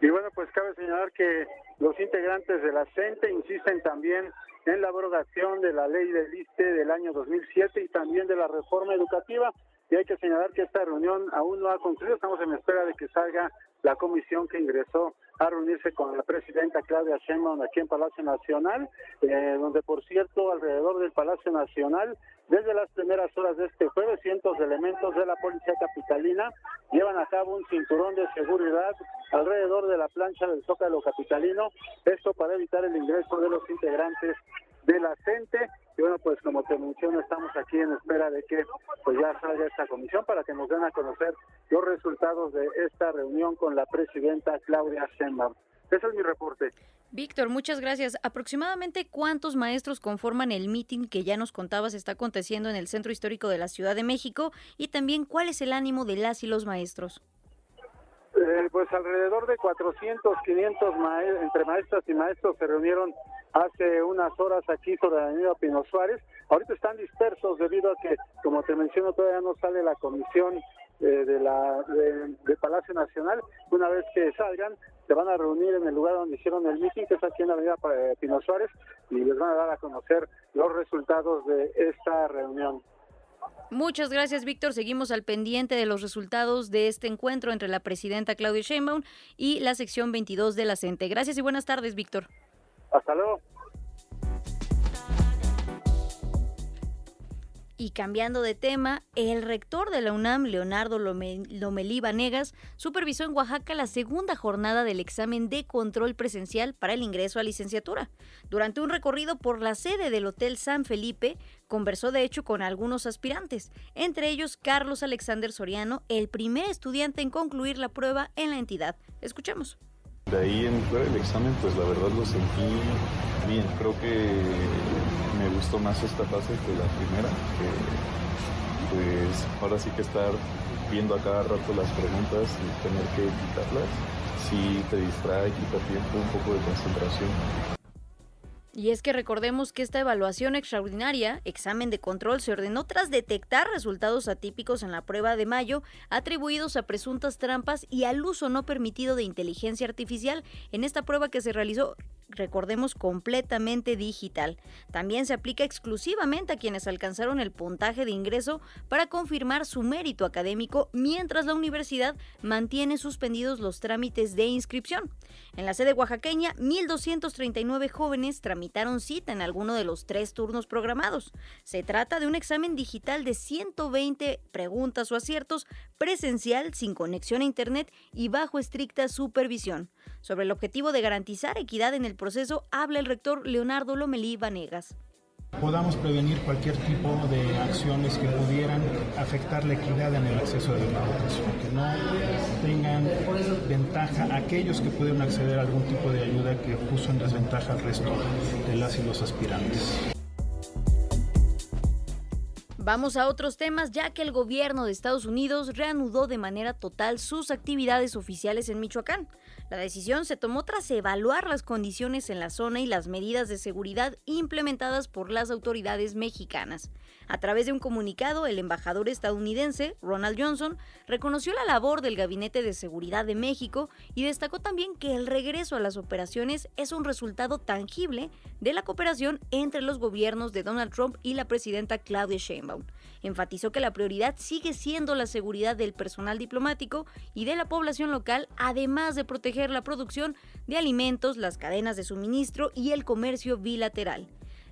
Speaker 17: Y bueno, pues cabe señalar que los integrantes de la CENTE insisten también en la abrogación de la ley del ISSSTE del año 2007 y también de la reforma educativa. Y hay que señalar que esta reunión aún no ha concluido. Estamos en espera de que salga la comisión que ingresó a reunirse con la presidenta Claudia Sheinbaum aquí en Palacio Nacional, donde, por cierto, alrededor del Palacio Nacional, desde las primeras horas de este jueves, cientos de elementos de la Policía Capitalina llevan a cabo un cinturón de seguridad alrededor de la plancha del Zócalo Capitalino, esto para evitar el ingreso de los integrantes de la CENTE. Y bueno, pues como te menciono, estamos aquí en espera de que pues ya salga esta comisión para que nos den a conocer los resultados de esta reunión con la presidenta Claudia Sheinbaum. Ese es mi reporte.
Speaker 2: Víctor, muchas gracias. ¿Aproximadamente cuántos maestros conforman el mitin que ya nos contabas está aconteciendo en el Centro Histórico de la Ciudad de México? Y también, ¿cuál es el ánimo de las y los maestros?
Speaker 17: Pues alrededor de 400, 500 entre maestras y maestros se reunieron hace unas horas aquí sobre la avenida Pino Suárez. Ahorita están dispersos debido a que, como te menciono, todavía no sale la comisión de Palacio Nacional. Una vez que salgan, se van a reunir en el lugar donde hicieron el mitin, que es aquí en la avenida Pino Suárez, y les van a dar a conocer los resultados de esta reunión.
Speaker 2: Muchas gracias, Víctor. Seguimos al pendiente de los resultados de este encuentro entre la presidenta Claudia Sheinbaum y la sección 22 de la CENTE. Gracias y buenas tardes, Víctor.
Speaker 17: Hasta luego.
Speaker 2: Y cambiando de tema, el rector de la UNAM, Leonardo Lomelí Vanegas, supervisó en Oaxaca la segunda jornada del examen de control presencial para el ingreso a licenciatura. Durante un recorrido por la sede del Hotel San Felipe, conversó de hecho con algunos aspirantes, entre ellos Carlos Alexander Soriano, el primer estudiante en concluir la prueba en la entidad. Escuchemos.
Speaker 18: De ahí en fuera del examen, pues la verdad lo sentí bien. Creo que me gustó más esta fase que la primera, que pues ahora sí que estar viendo a cada rato las preguntas y tener que quitarlas, sí te distrae, quita tiempo, un poco de concentración.
Speaker 2: Y es que recordemos que esta evaluación extraordinaria, examen de control, se ordenó tras detectar resultados atípicos en la prueba de mayo, atribuidos a presuntas trampas y al uso no permitido de inteligencia artificial en esta prueba que se realizó, recordemos, completamente digital. También se aplica exclusivamente a quienes alcanzaron el puntaje de ingreso para confirmar su mérito académico, mientras la universidad mantiene suspendidos los trámites de inscripción. En la sede oaxaqueña, 1,239 jóvenes tramitaron cita en alguno de los 3 turnos programados. Se trata de un examen digital de 120 preguntas o aciertos, presencial, sin conexión a internet y bajo estricta supervisión. Sobre el objetivo de garantizar equidad en el proceso, habla el rector Leonardo Lomelí Vanegas.
Speaker 5: Podamos prevenir cualquier tipo de acciones que pudieran afectar la equidad en el acceso a la educación, que no tengan ventaja aquellos que pudieran acceder a algún tipo de ayuda que puso en desventaja al resto de las y los aspirantes.
Speaker 2: Vamos a otros temas, ya que el gobierno de Estados Unidos reanudó de manera total sus actividades oficiales en Michoacán. La decisión se tomó tras evaluar las condiciones en la zona y las medidas de seguridad implementadas por las autoridades mexicanas. A través de un comunicado, el embajador estadounidense, Ronald Johnson, reconoció la labor del Gabinete de Seguridad de México y destacó también que el regreso a las operaciones es un resultado tangible de la cooperación entre los gobiernos de Donald Trump y la presidenta Claudia Sheinbaum. Enfatizó que la prioridad sigue siendo la seguridad del personal diplomático y de la población local, además de proteger la producción de alimentos, las cadenas de suministro y el comercio bilateral.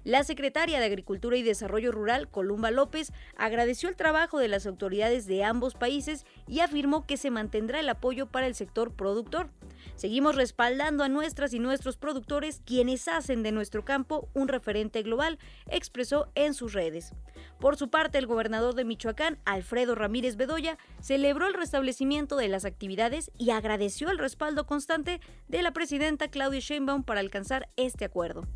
Speaker 2: La secretaria de Agricultura y Desarrollo Rural, Columba López, agradeció el trabajo de las autoridades de ambos países y afirmó que se mantendrá el apoyo para el sector productor. Seguimos respaldando a nuestras y nuestros productores, quienes hacen de nuestro campo un referente global, expresó en sus redes. Por su parte, el gobernador de Michoacán, Alfredo Ramírez Bedoya, celebró el restablecimiento de las actividades y agradeció el respaldo constante de la presidenta Claudia Sheinbaum para alcanzar este acuerdo.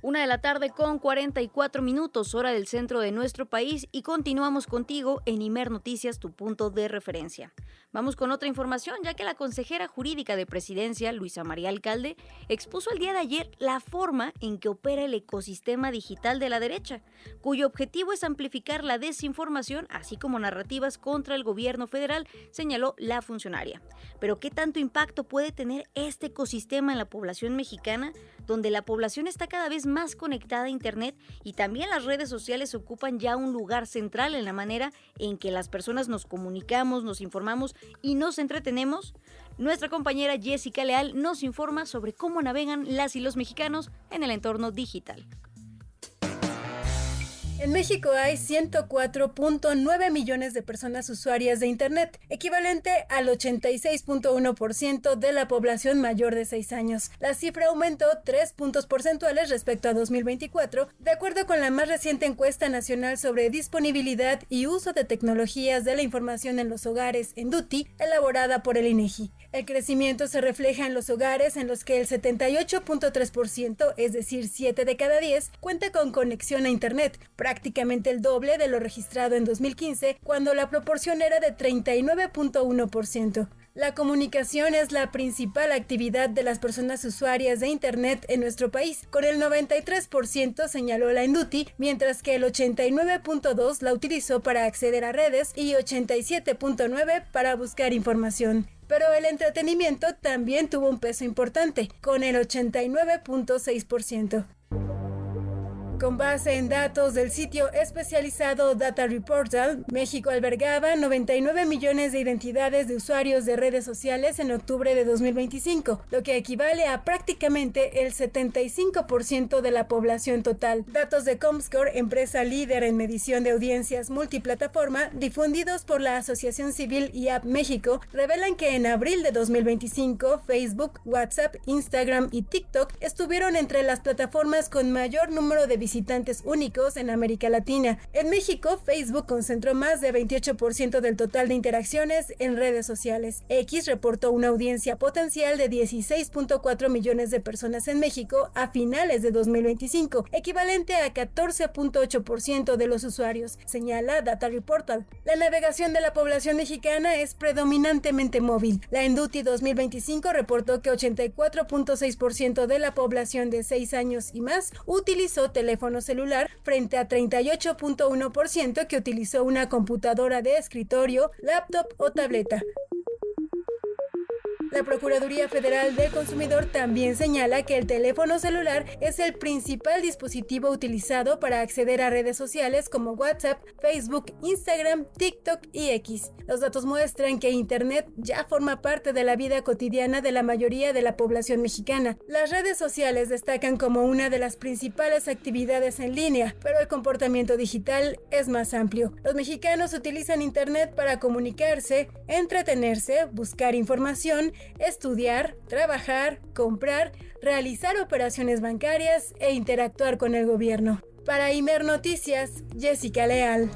Speaker 2: Una de la tarde con 44 minutos, hora del centro de nuestro país, y continuamos contigo en Imer Noticias, tu punto de referencia. Vamos con otra información, ya que la consejera jurídica de Presidencia, Luisa María Alcalde, expuso el día de ayer la forma en que opera el ecosistema digital de la derecha, cuyo objetivo es amplificar la desinformación, así como narrativas contra el gobierno federal, señaló la funcionaria. Pero ¿qué tanto impacto puede tener este ecosistema en la población mexicana, donde la población está cada vez más conectada a Internet y también las redes sociales ocupan ya un lugar central en la manera en que las personas nos comunicamos, nos informamos y nos entretenemos? Nuestra compañera Jessica Leal nos informa sobre cómo navegan las y los mexicanos en el entorno digital.
Speaker 19: En México hay 104.9 millones de personas usuarias de Internet, equivalente al 86.1% de la población mayor de 6 años. La cifra aumentó 3 puntos porcentuales respecto a 2024, de acuerdo con la más reciente encuesta nacional sobre disponibilidad y uso de tecnologías de la información en los hogares, ENDUTI, elaborada por el INEGI. El crecimiento se refleja en los hogares en los que el 78.3%, es decir, 7 de cada 10, cuenta con conexión a Internet, prácticamente el doble de lo registrado en 2015, cuando la proporción era de 39.1%. La comunicación es la principal actividad de las personas usuarias de Internet en nuestro país, con el 93% señaló la ENDUTI, mientras que el 89.2% la utilizó para acceder a redes y 87.9% para buscar información. Pero el entretenimiento también tuvo un peso importante, con el 89.6%. Con base en datos del sitio especializado Data Reportal, México albergaba 99 millones de identidades de usuarios de redes sociales en octubre de 2025, lo que equivale a prácticamente el 75% de la población total. Datos de Comscore, empresa líder en medición de audiencias multiplataforma, difundidos por la Asociación Civil IAP México, revelan que en abril de 2025, Facebook, WhatsApp, Instagram y TikTok estuvieron entre las plataformas con mayor número de visitantes únicos en América Latina. En México, Facebook concentró más de 28% del total de interacciones en redes sociales. X reportó una audiencia potencial de 16.4 millones de personas en México a finales de 2025, equivalente a 14.8% de los usuarios, señala Data Reportal. La navegación de la población mexicana es predominantemente móvil. La ENDUTI 2025 reportó que 84.6% de la población de 6 años y más utilizó teléfono celular frente a 38.1% que utilizó una computadora de escritorio, laptop o tableta. La Procuraduría Federal del Consumidor también señala que el teléfono celular es el principal dispositivo utilizado para acceder a redes sociales como WhatsApp, Facebook, Instagram, TikTok y X. Los datos muestran que Internet ya forma parte de la vida cotidiana de la mayoría de la población mexicana. Las redes sociales destacan como una de las principales actividades en línea, pero el comportamiento digital es más amplio. Los mexicanos utilizan Internet para comunicarse, entretenerse, buscar información, estudiar, trabajar, comprar, realizar operaciones bancarias e interactuar con el gobierno. Para Imer Noticias, Jessica Leal.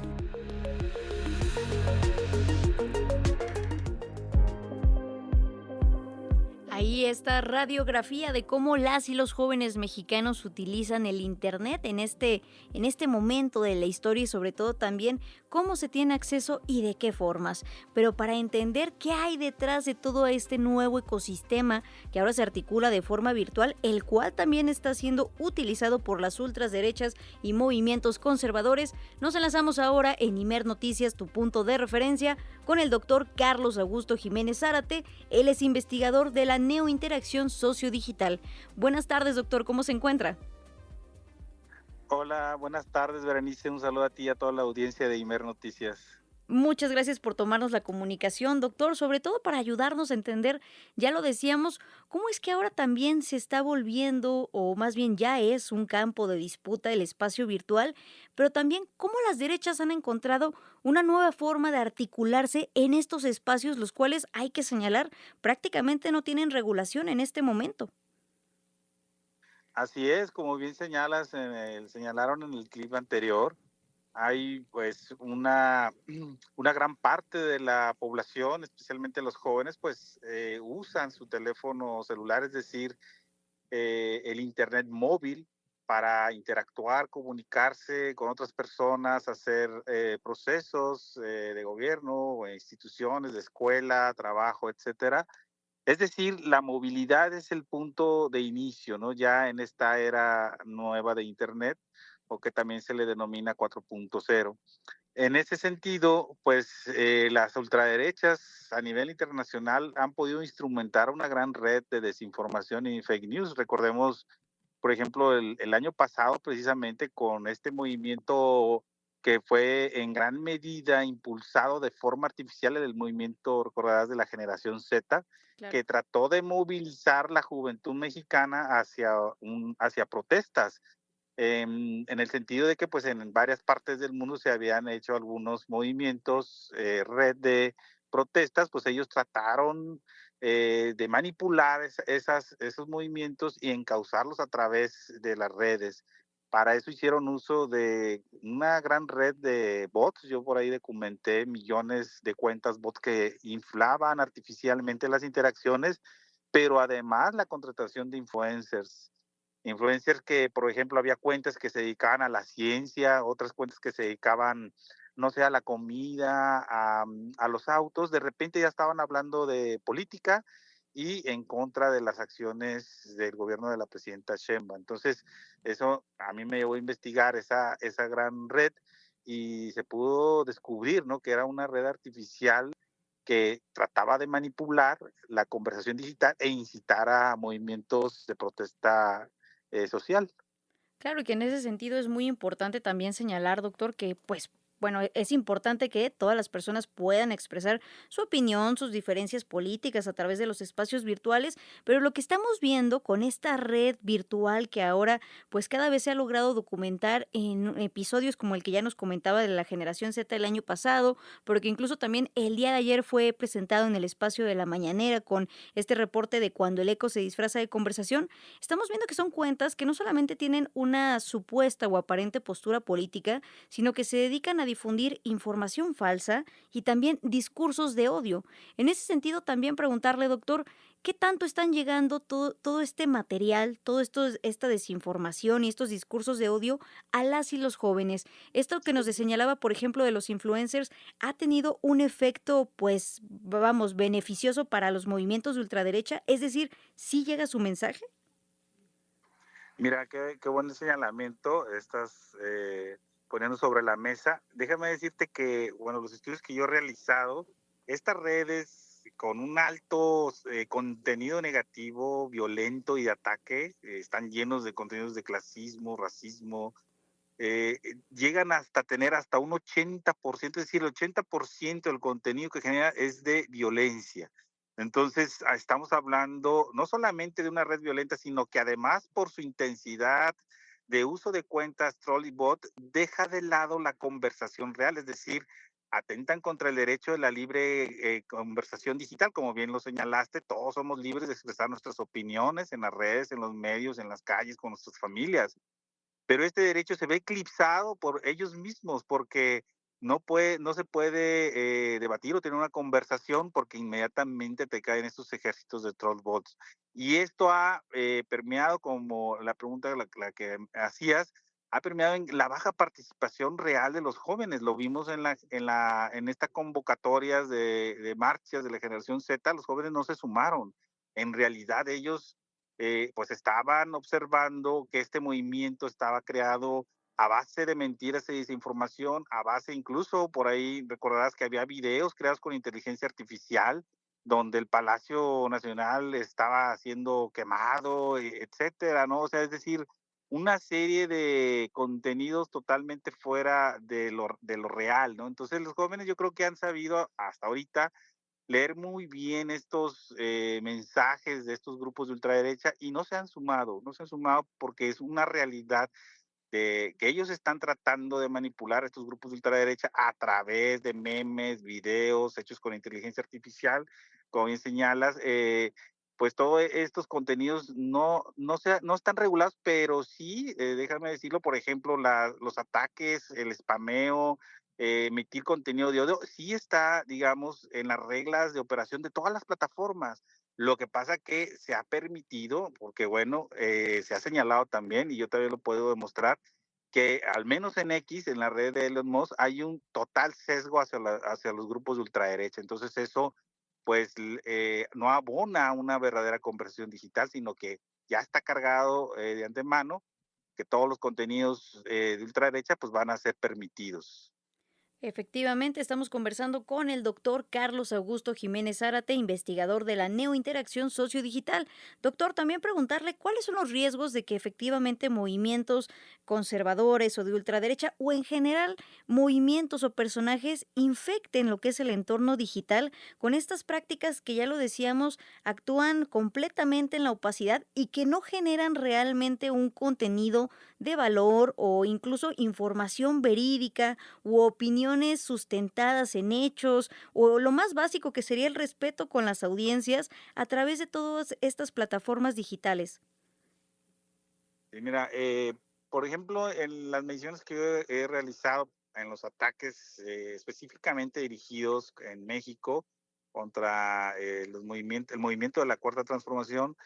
Speaker 2: Ahí esta radiografía de cómo las y los jóvenes mexicanos utilizan el Internet en este momento de la historia y sobre todo también cómo se tiene acceso y de qué formas. Pero para entender qué hay detrás de todo este nuevo ecosistema que ahora se articula de forma virtual, el cual también está siendo utilizado por las ultraderechas y movimientos conservadores, nos enlazamos ahora en Imer Noticias, tu punto de referencia, con el doctor Carlos Augusto Jiménez Zárate. Él es investigador de la neointeracción sociodigital. Buenas tardes, doctor, ¿cómo se encuentra?
Speaker 20: Hola, buenas tardes, Berenice. Un saludo a ti y a toda la audiencia de Imer Noticias.
Speaker 2: Muchas gracias por tomarnos la comunicación, doctor, sobre todo para ayudarnos a entender, ya lo decíamos, cómo es que ahora también se está volviendo, o más bien ya es un campo de disputa el espacio virtual, pero también cómo las derechas han encontrado una nueva forma de articularse en estos espacios, los cuales, hay que señalar, prácticamente no tienen regulación en este momento.
Speaker 20: Así es, como bien señalaron en el clip anterior, hay pues una gran parte de la población, especialmente los jóvenes, pues usan su teléfono celular, es decir, el internet móvil para interactuar, comunicarse con otras personas, hacer procesos de gobierno, o instituciones, de escuela, trabajo, etcétera. Es decir, la movilidad es el punto de inicio, ¿no? Ya en esta era nueva de Internet, o que también se le denomina 4.0. En ese sentido, pues las ultraderechas a nivel internacional han podido instrumentar una gran red de desinformación y fake news. Recordemos, por ejemplo, el año pasado, precisamente con este movimiento que fue en gran medida impulsado de forma artificial, el movimiento, recordarás, de la generación Z,
Speaker 2: Claro.
Speaker 20: que trató de movilizar la juventud mexicana hacia protestas, en el sentido de que pues en varias partes del mundo se habían hecho algunos movimientos, red de protestas, pues ellos trataron de manipular esos movimientos y encauzarlos a través de las redes. Para eso hicieron uso de una gran red de bots. Yo por ahí documenté millones de cuentas bots que inflaban artificialmente las interacciones, pero además la contratación de influencers. Influencers que, por ejemplo, había cuentas que se dedicaban a la ciencia, otras cuentas que se dedicaban, no sé, a la comida, a los autos. De repente ya estaban hablando de política y en contra de las acciones del gobierno de la presidenta Sheinbaum. Entonces, eso a mí me llevó a investigar esa gran red y se pudo descubrir, ¿no?, que era una red artificial que trataba de manipular la conversación digital e incitar a movimientos de protesta social.
Speaker 2: Claro, y que en ese sentido es muy importante también señalar, doctor, que pues bueno, es importante que todas las personas puedan expresar su opinión, sus diferencias políticas a través de los espacios virtuales, pero lo que estamos viendo con esta red virtual que ahora pues cada vez se ha logrado documentar en episodios como el que ya nos comentaba de la generación Z el año pasado, pero que incluso también el día de ayer fue presentado en el espacio de la mañanera con este reporte de cuando el eco se disfraza de conversación. Estamos viendo que son cuentas que no solamente tienen una supuesta o aparente postura política, sino que se dedican a difundir información falsa y también discursos de odio. En ese sentido, también preguntarle, doctor, ¿qué tanto están llegando todo este material, esta desinformación y estos discursos de odio a las y los jóvenes? Esto que nos señalaba, por ejemplo, de los influencers, ¿ha tenido un efecto, pues, vamos, beneficioso para los movimientos de ultraderecha? Es decir, ¿sí llega su mensaje?
Speaker 20: Mira, qué buen señalamiento estás poniendo sobre la mesa. Déjame decirte que, bueno, los estudios que yo he realizado, estas redes con un alto contenido negativo, violento y de ataque, están llenos de contenidos de clasismo, racismo, llegan hasta tener hasta un 80%, es decir, el 80% del contenido que genera es de violencia. Entonces, estamos hablando no solamente de una red violenta, sino que además por su intensidad de uso de cuentas troll y bot, deja de lado la conversación real, es decir, atentan contra el derecho de la libre conversación digital, como bien lo señalaste. Todos somos libres de expresar nuestras opiniones en las redes, en los medios, en las calles, con nuestras familias. Pero este derecho se ve eclipsado por ellos mismos, porque no se puede debatir o tener una conversación porque inmediatamente te caen estos ejércitos de troll bots. Y esto ha permeado, como la pregunta la que hacías, ha permeado en la baja participación real de los jóvenes. Lo vimos en estas convocatorias de marchas de la generación Z, los jóvenes no se sumaron. En realidad ellos pues estaban observando que este movimiento estaba creado a base de mentiras y desinformación, a base incluso, por ahí recordarás que había videos creados con inteligencia artificial, donde el Palacio Nacional estaba siendo quemado, etcétera, ¿no? O sea, es decir, una serie de contenidos totalmente fuera de lo real, ¿no? Entonces los jóvenes yo creo que han sabido hasta ahorita leer muy bien estos mensajes de estos grupos de ultraderecha y no se han sumado porque es una realidad que ellos están tratando de manipular a estos grupos de ultraderecha a través de memes, videos hechos con inteligencia artificial, como bien señalas, pues todos estos contenidos no están regulados, pero sí, déjame decirlo, por ejemplo, los ataques, el spameo, emitir contenido de odio, sí está, digamos, en las reglas de operación de todas las plataformas. Lo que pasa que se ha permitido, porque bueno, se ha señalado también, y yo también lo puedo demostrar, que al menos en X, en la red de Elon Musk, hay un total sesgo hacia los grupos de ultraderecha. Entonces eso, pues, no abona una verdadera conversación digital, sino que ya está cargado de antemano que todos los contenidos de ultraderecha, pues, van a ser permitidos.
Speaker 2: Efectivamente, estamos conversando con el doctor Carlos Augusto Jiménez Zárate, investigador de la neointeracción sociodigital. Doctor, también preguntarle cuáles son los riesgos de que efectivamente movimientos conservadores o de ultraderecha o en general movimientos o personajes infecten lo que es el entorno digital con estas prácticas que ya lo decíamos, actúan completamente en la opacidad y que no generan realmente un contenido de valor o incluso información verídica u opiniones sustentadas en hechos o lo más básico que sería el respeto con las audiencias a través de todas estas plataformas digitales.
Speaker 20: Y mira, por ejemplo, en las mediciones que yo he realizado en los ataques específicamente dirigidos en México contra el movimiento de la Cuarta Transformación,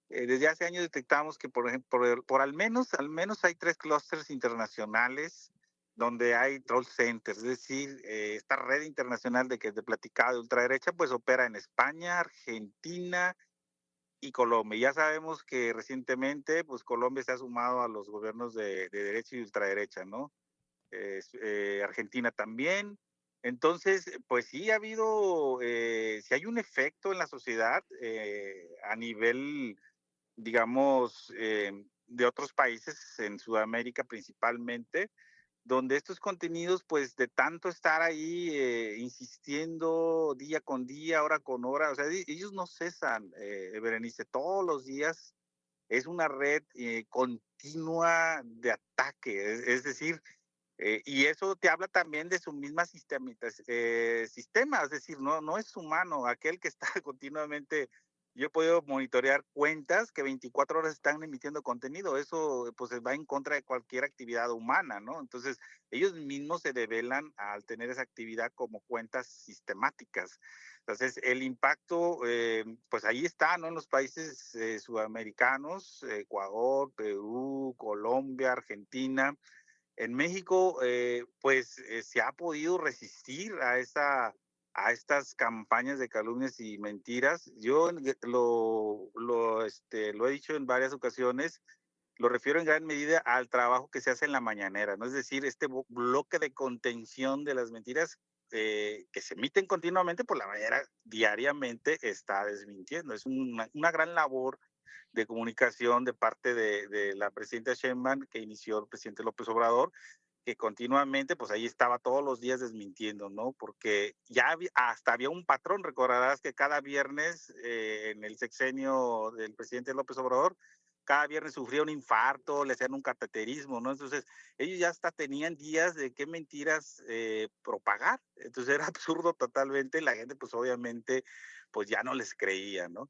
Speaker 20: desde hace años detectamos que, por ejemplo, por al menos hay 3 clústeres internacionales donde hay troll centers, es decir, esta red internacional de que te platicaba de ultraderecha, pues opera en España, Argentina y Colombia. Ya sabemos que recientemente, pues Colombia se ha sumado a los gobiernos de derecha y ultraderecha, ¿no? Argentina también. Entonces, pues sí ha habido, sí hay un efecto en la sociedad a nivel, digamos, de otros países, en Sudamérica principalmente, donde estos contenidos, pues de tanto estar ahí insistiendo día con día, hora con hora, o sea, ellos no cesan, Berenice, todos los días es una red continua de ataque, es decir, y eso te habla también de su misma sistema, es decir, no es humano, aquel que está continuamente. Yo he podido monitorear cuentas que 24 horas están emitiendo contenido. Eso pues va en contra de cualquier actividad humana, ¿no? Entonces, ellos mismos se develan al tener esa actividad como cuentas sistemáticas. Entonces, el impacto, pues ahí está, ¿no? En los países sudamericanos, Ecuador, Perú, Colombia, Argentina. En México, pues se ha podido resistir a estas campañas de calumnias y mentiras. Yo lo he dicho en varias ocasiones, lo refiero en gran medida al trabajo que se hace en la mañanera, ¿no? Es decir, este bloque de contención de las mentiras que se emiten continuamente por la mañana, diariamente está desmintiendo. Es una gran labor de comunicación de parte de la presidenta Sheinbaum que inició el presidente López Obrador, que continuamente, pues ahí estaba todos los días desmintiendo, ¿no? Porque ya hasta había un patrón, recordarás que cada viernes en el sexenio del presidente López Obrador, cada viernes sufría un infarto, le hacían un cateterismo, ¿no? Entonces, ellos ya hasta tenían días de qué mentiras propagar. Entonces, era absurdo totalmente, la gente, pues obviamente, pues ya no les creía, ¿no?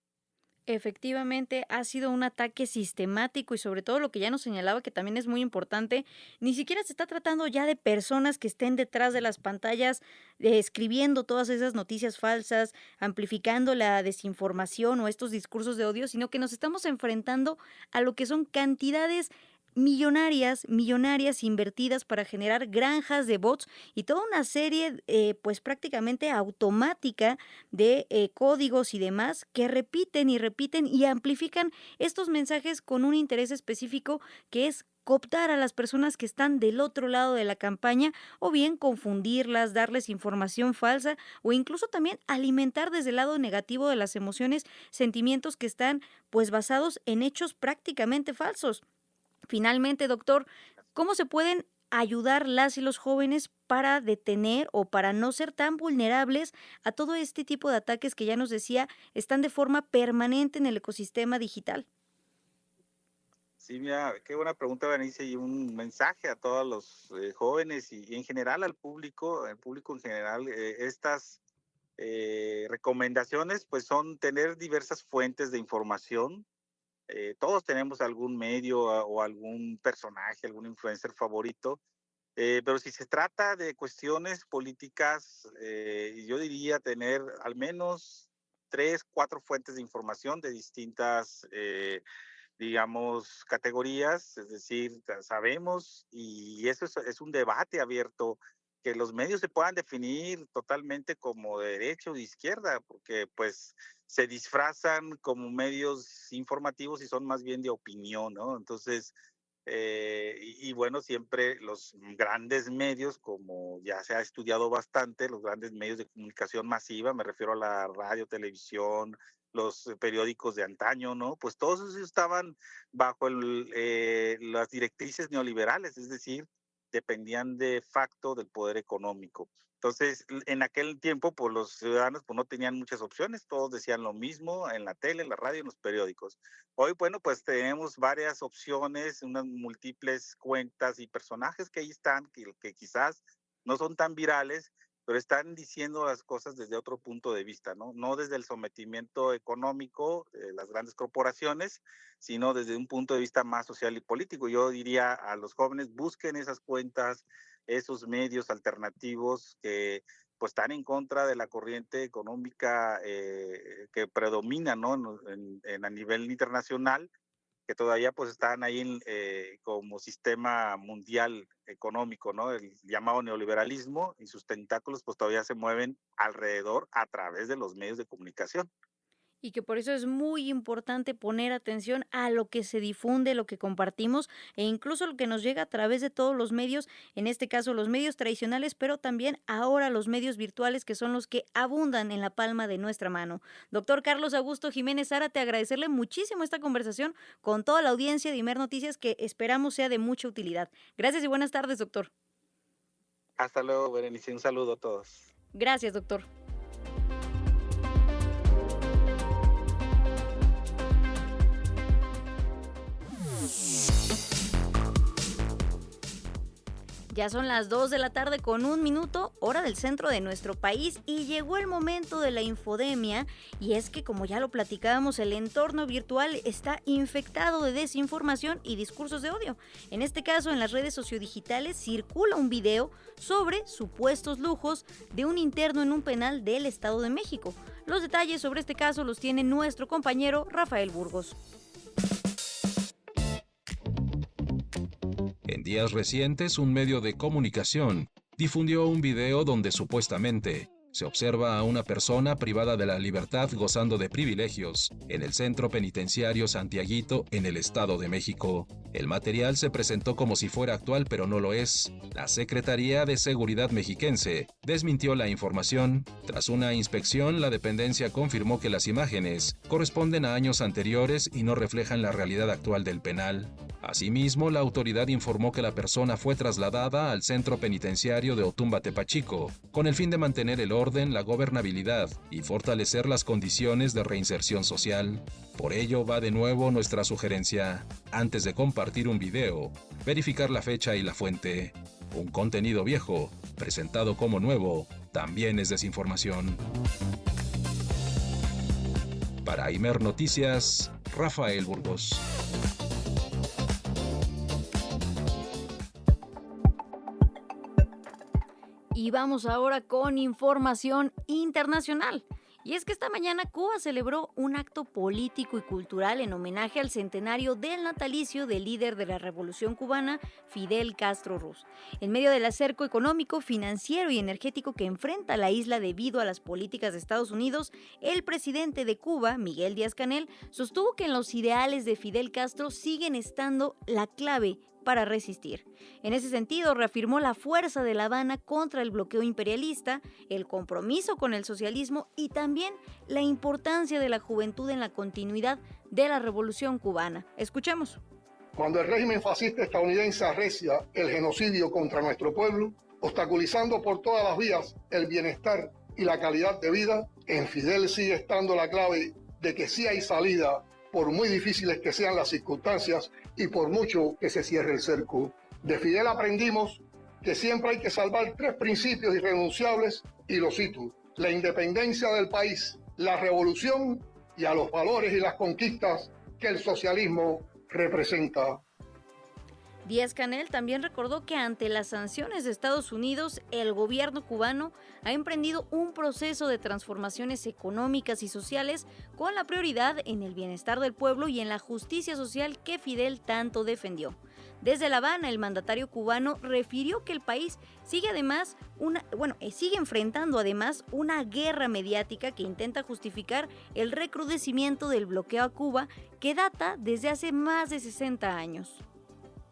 Speaker 2: Efectivamente, ha sido un ataque sistemático y sobre todo lo que ya nos señalaba que también es muy importante, ni siquiera se está tratando ya de personas que estén detrás de las pantallas escribiendo todas esas noticias falsas, amplificando la desinformación o estos discursos de odio, sino que nos estamos enfrentando a lo que son cantidades millonarias invertidas para generar granjas de bots y toda una serie, pues prácticamente automática de códigos y demás que repiten y amplifican estos mensajes con un interés específico que es cooptar a las personas que están del otro lado de la campaña o bien confundirlas, darles información falsa o incluso también alimentar desde el lado negativo de las emociones, sentimientos que están pues basados en hechos prácticamente falsos. Finalmente, doctor, ¿cómo se pueden ayudar las y los jóvenes para detener o para no ser tan vulnerables a todo este tipo de ataques que ya nos decía están de forma permanente en el ecosistema digital?
Speaker 20: Sí, mira, qué buena pregunta, Berenice, y un mensaje a todos los jóvenes y en general al público en general. Estas recomendaciones pues son tener diversas fuentes de información. Todos tenemos algún medio o algún personaje, algún influencer favorito, pero si se trata de cuestiones políticas, yo diría tener al menos 3, 4 fuentes de información de distintas, digamos, categorías, es decir, sabemos, y eso es un debate abierto, que los medios se puedan definir totalmente como de derecha o de izquierda, porque pues se disfrazan como medios informativos y son más bien de opinión, ¿no? Entonces, bueno, siempre los grandes medios, como ya se ha estudiado bastante, los grandes medios de comunicación masiva, me refiero a la radio, televisión, los periódicos de antaño, ¿no? Pues todos esos estaban bajo las directrices neoliberales, es decir, dependían de facto del poder económico. Entonces, en aquel tiempo, pues los ciudadanos pues, no tenían muchas opciones, todos decían lo mismo en la tele, en la radio, en los periódicos. Hoy, bueno, pues tenemos varias opciones, unas múltiples cuentas y personajes que ahí están, que quizás no son tan virales, pero están diciendo las cosas desde otro punto de vista, ¿no? No desde el sometimiento económico de las grandes corporaciones, sino desde un punto de vista más social y político. Yo diría a los jóvenes, busquen esas cuentas, esos medios alternativos que pues están en contra de la corriente económica que predomina, ¿no? a nivel internacional, que todavía pues están ahí como sistema mundial económico, ¿no? El llamado neoliberalismo y sus tentáculos pues todavía se mueven alrededor a través de los medios de comunicación.
Speaker 2: Y que por eso es muy importante poner atención a lo que se difunde, lo que compartimos e incluso lo que nos llega a través de todos los medios, en este caso los medios tradicionales, pero también ahora los medios virtuales que son los que abundan en la palma de nuestra mano. Doctor Carlos Augusto Jiménez Zárate, agradecerle muchísimo esta conversación con toda la audiencia de Imer Noticias que esperamos sea de mucha utilidad. Gracias y buenas tardes, doctor.
Speaker 20: Hasta luego, Berenice. Un saludo a todos.
Speaker 2: Gracias, doctor. Ya son las 2 de la tarde con 1 minuto, hora del centro de nuestro país y llegó el momento de la infodemia y es que como ya lo platicábamos, el entorno virtual está infectado de desinformación y discursos de odio. En este caso, en las redes sociodigitales circula un video sobre supuestos lujos de un interno en un penal del Estado de México. Los detalles sobre este caso los tiene nuestro compañero Rafael Burgos.
Speaker 21: En días recientes, un medio de comunicación difundió un video donde supuestamente se observa a una persona privada de la libertad gozando de privilegios en el Centro Penitenciario Santiaguito en el Estado de México. El material se presentó como si fuera actual, pero no lo es. La Secretaría de Seguridad mexiquense desmintió la información. Tras una inspección, la dependencia confirmó que las imágenes corresponden a años anteriores y no reflejan la realidad actual del penal. Asimismo, la autoridad informó que la persona fue trasladada al Centro Penitenciario de Otumba Tepachico, con el fin de mantener el orden, la gobernabilidad y fortalecer las condiciones de reinserción social. Por ello, va de nuevo nuestra sugerencia, antes de compartir un video, verificar la fecha y la fuente. Un contenido viejo, presentado como nuevo, también es desinformación. Para Imer Noticias, Rafael Burgos.
Speaker 2: Y vamos ahora con información internacional. Y es que esta mañana Cuba celebró un acto político y cultural en homenaje al centenario del natalicio del líder de la Revolución Cubana, Fidel Castro Ruz. En medio del acerco económico, financiero y energético que enfrenta la isla debido a las políticas de Estados Unidos, el presidente de Cuba, Miguel Díaz-Canel, sostuvo que en los ideales de Fidel Castro siguen estando la clave para resistir. En ese sentido, reafirmó la fuerza de La Habana contra el bloqueo imperialista, el compromiso con el socialismo y también la importancia de la juventud en la continuidad de la Revolución Cubana. Escuchemos.
Speaker 6: Cuando el régimen fascista estadounidense arrecia el genocidio contra nuestro pueblo, obstaculizando por todas las vías el bienestar y la calidad de vida, en Fidel sigue estando la clave de que sí hay salida, por muy difíciles que sean las circunstancias y por mucho que se cierre el cerco. De Fidel aprendimos que siempre hay que salvar 3 principios irrenunciables, y los cito: la independencia del país, la revolución y a los valores y las conquistas que el socialismo representa.
Speaker 2: Díaz-Canel también recordó que ante las sanciones de Estados Unidos, el gobierno cubano ha emprendido un proceso de transformaciones económicas y sociales con la prioridad en el bienestar del pueblo y en la justicia social que Fidel tanto defendió. Desde La Habana, el mandatario cubano refirió que el país sigue enfrentando además una guerra mediática que intenta justificar el recrudecimiento del bloqueo a Cuba, que data desde hace más de 60 años.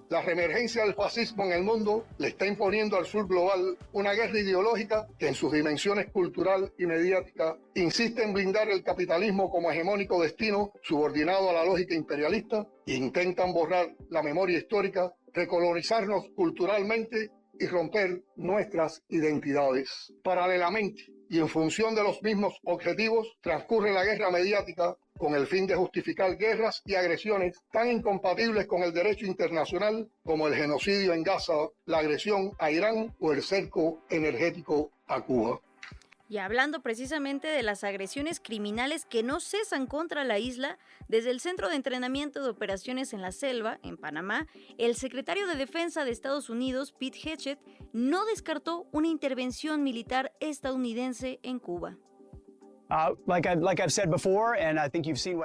Speaker 6: La reemergencia del fascismo en el mundo le está imponiendo al sur global una guerra ideológica que en sus dimensiones cultural y mediática insiste en blindar el capitalismo como hegemónico destino subordinado a la lógica imperialista e intentan borrar la memoria histórica, recolonizarnos culturalmente y romper nuestras identidades. Paralelamente y en función de los mismos objetivos, transcurre la guerra mediática con el fin de justificar guerras y agresiones tan incompatibles con el derecho internacional como el genocidio en Gaza, la agresión a Irán o el cerco energético a Cuba.
Speaker 2: Y hablando precisamente de las agresiones criminales que no cesan contra la isla, desde el Centro de Entrenamiento de Operaciones en la Selva, en Panamá, el secretario de Defensa de Estados Unidos, Pete Hegseth, no descartó una intervención militar estadounidense en Cuba.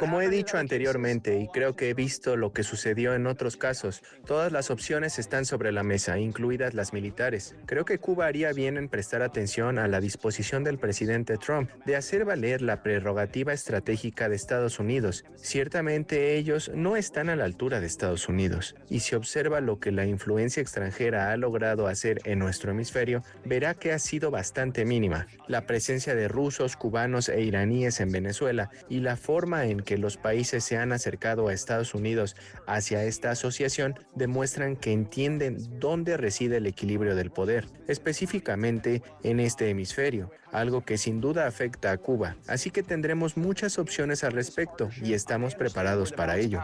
Speaker 22: Como he dicho anteriormente, y creo que he visto lo que sucedió en otros casos, todas las opciones están sobre la mesa, incluidas las militares. Creo que Cuba haría bien en prestar atención a la disposición del presidente Trump de hacer valer la prerrogativa estratégica de Estados Unidos. Ciertamente ellos no están a la altura de Estados Unidos, y si observa lo que la influencia extranjera ha logrado hacer en nuestro hemisferio, verá que ha sido bastante mínima. La presencia de rusos, cubanos e iraníes en Venezuela y la forma en que los países se han acercado a Estados Unidos hacia esta asociación demuestran que entienden dónde reside el equilibrio del poder, específicamente en este hemisferio, algo que sin duda afecta a Cuba. Así que tendremos muchas opciones al respecto y estamos preparados para ello.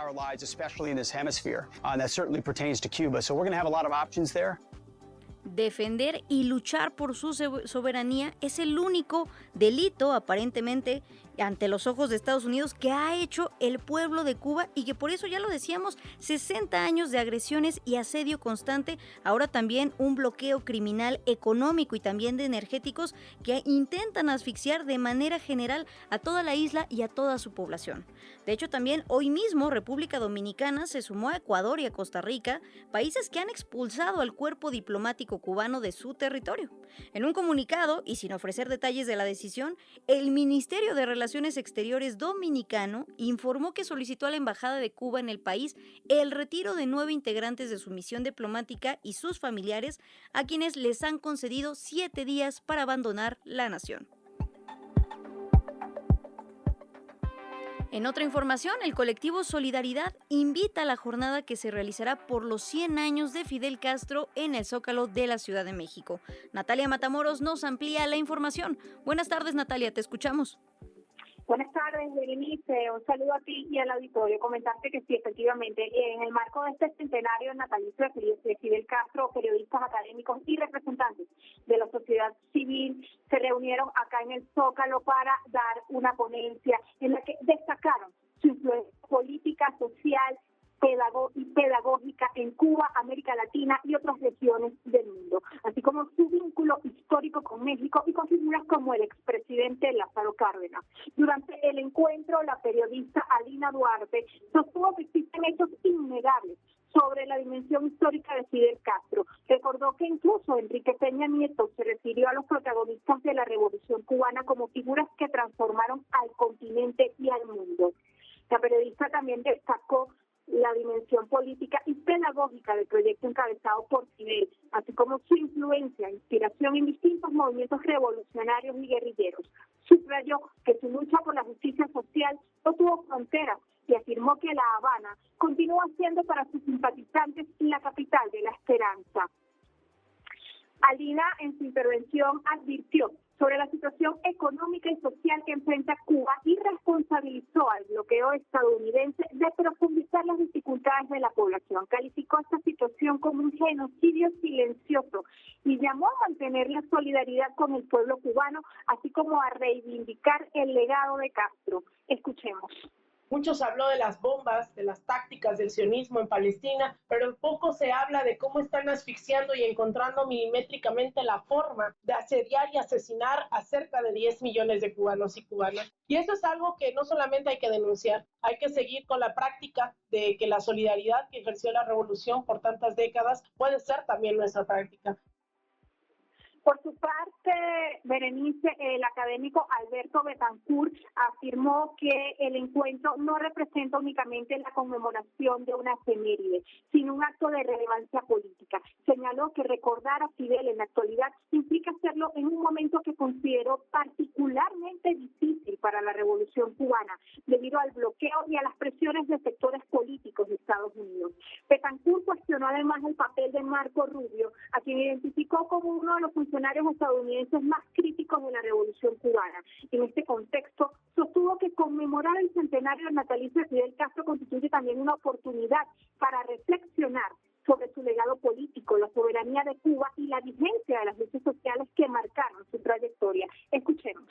Speaker 2: Defender y luchar por su soberanía es el único delito, aparentemente, ante los ojos de Estados Unidos que ha hecho el pueblo de Cuba, y que por eso, ya lo decíamos, 60 años de agresiones y asedio constante, ahora también un bloqueo criminal económico y también de energéticos que intentan asfixiar de manera general a toda la isla y a toda su población. De hecho, también hoy mismo República Dominicana se sumó a Ecuador y a Costa Rica, países que han expulsado al cuerpo diplomático cubano de su territorio. En un comunicado, y sin ofrecer detalles de la decisión, el Ministerio de Relaciones Exteriores dominicano informó que solicitó a la Embajada de Cuba en el país el retiro de 9 integrantes de su misión diplomática y sus familiares, a quienes les han concedido 7 días para abandonar la nación. En otra información, el colectivo Solidaridad invita a la jornada que se realizará por los 100 años de Fidel Castro en el Zócalo de la Ciudad de México. Natalia Matamoros nos amplía la información. Buenas tardes, Natalia, te escuchamos.
Speaker 23: Buenas tardes, Berenice. Un saludo a ti y al auditorio. Comentarte que sí, efectivamente, en el marco de este centenario natalicio de Fidel Castro, periodistas, académicos y representantes de la sociedad civil se reunieron acá en el Zócalo para dar una ponencia en la que destacaron su influencia política, social y pedagógica en Cuba, América Latina y otras regiones del mundo, así como su vínculo histórico con México y con figuras como el expresidente Lázaro Cárdenas. Durante el encuentro, la periodista Alina Duarte sostuvo que existen hechos innegables sobre la dimensión histórica de Fidel Castro. Recordó que incluso Enrique Peña Nieto se refirió a los protagonistas de la Revolución Cubana como figuras que transformaron al continente y al mundo. La periodista también destacó la dimensión política y pedagógica del proyecto encabezado por Fidel, así como su influencia e inspiración en distintos movimientos revolucionarios y guerrilleros. Subrayó que su lucha por la justicia social no tuvo fronteras y afirmó que La Habana continúa siendo para sus simpatizantes la capital de la esperanza. Alina, en su intervención, advirtió sobre la situación económica y social que enfrenta Cuba y responsabilizó al bloqueo estadounidense de profundizar las dificultades de la población. Calificó esta situación como un genocidio silencioso y llamó a mantener la solidaridad con el pueblo cubano, así como a reivindicar el legado de Castro. Escuchemos.
Speaker 10: Mucho se habló de las bombas, de las tácticas del sionismo en Palestina, pero poco se habla de cómo están asfixiando y encontrando milimétricamente la forma de asediar y asesinar a cerca de 10 millones de cubanos y cubanas. Y eso es algo que no solamente hay que denunciar, hay que seguir con la práctica de que la solidaridad que ejerció la revolución por tantas décadas puede ser también nuestra práctica.
Speaker 23: Por su parte, Berenice, el académico Alberto Betancourt afirmó que el encuentro no representa únicamente la conmemoración de una efeméride, sino un acto de relevancia política. Señaló que recordar a Fidel en la actualidad implica hacerlo en un momento que consideró particularmente difícil para la Revolución Cubana, debido al bloqueo y a las presiones de sectores políticos de Estados Unidos. Betancourt cuestionó además el papel de Marco Rubio, a quien identificó como uno de los funcionarios estadounidenses más críticos de la Revolución Cubana. En este contexto, sostuvo que conmemorar el centenario del natalicio de Fidel Castro constituye también una oportunidad para reflexionar sobre su legado político, la soberanía de Cuba y la vigencia de las luchas sociales que marcaron su trayectoria. Escuchemos.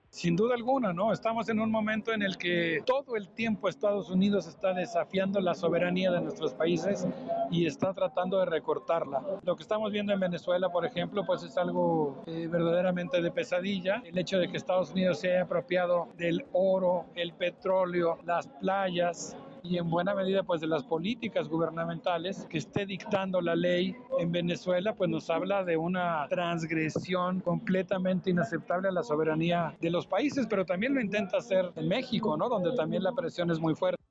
Speaker 11: Sin duda alguna, ¿no? Estamos en un momento en el que todo el tiempo Estados Unidos está desafiando la soberanía de nuestros países y está tratando de recortarla. Lo que estamos viendo en Venezuela, por ejemplo, pues es algo verdaderamente de pesadilla. El hecho de que Estados Unidos se haya apropiado del oro, el petróleo, las playas, y en buena medida pues de las políticas gubernamentales que esté dictando la ley en Venezuela, pues nos habla de una transgresión completamente inaceptable a la soberanía de los países, pero también lo intenta hacer en México, ¿no? Donde también la presión es muy fuerte.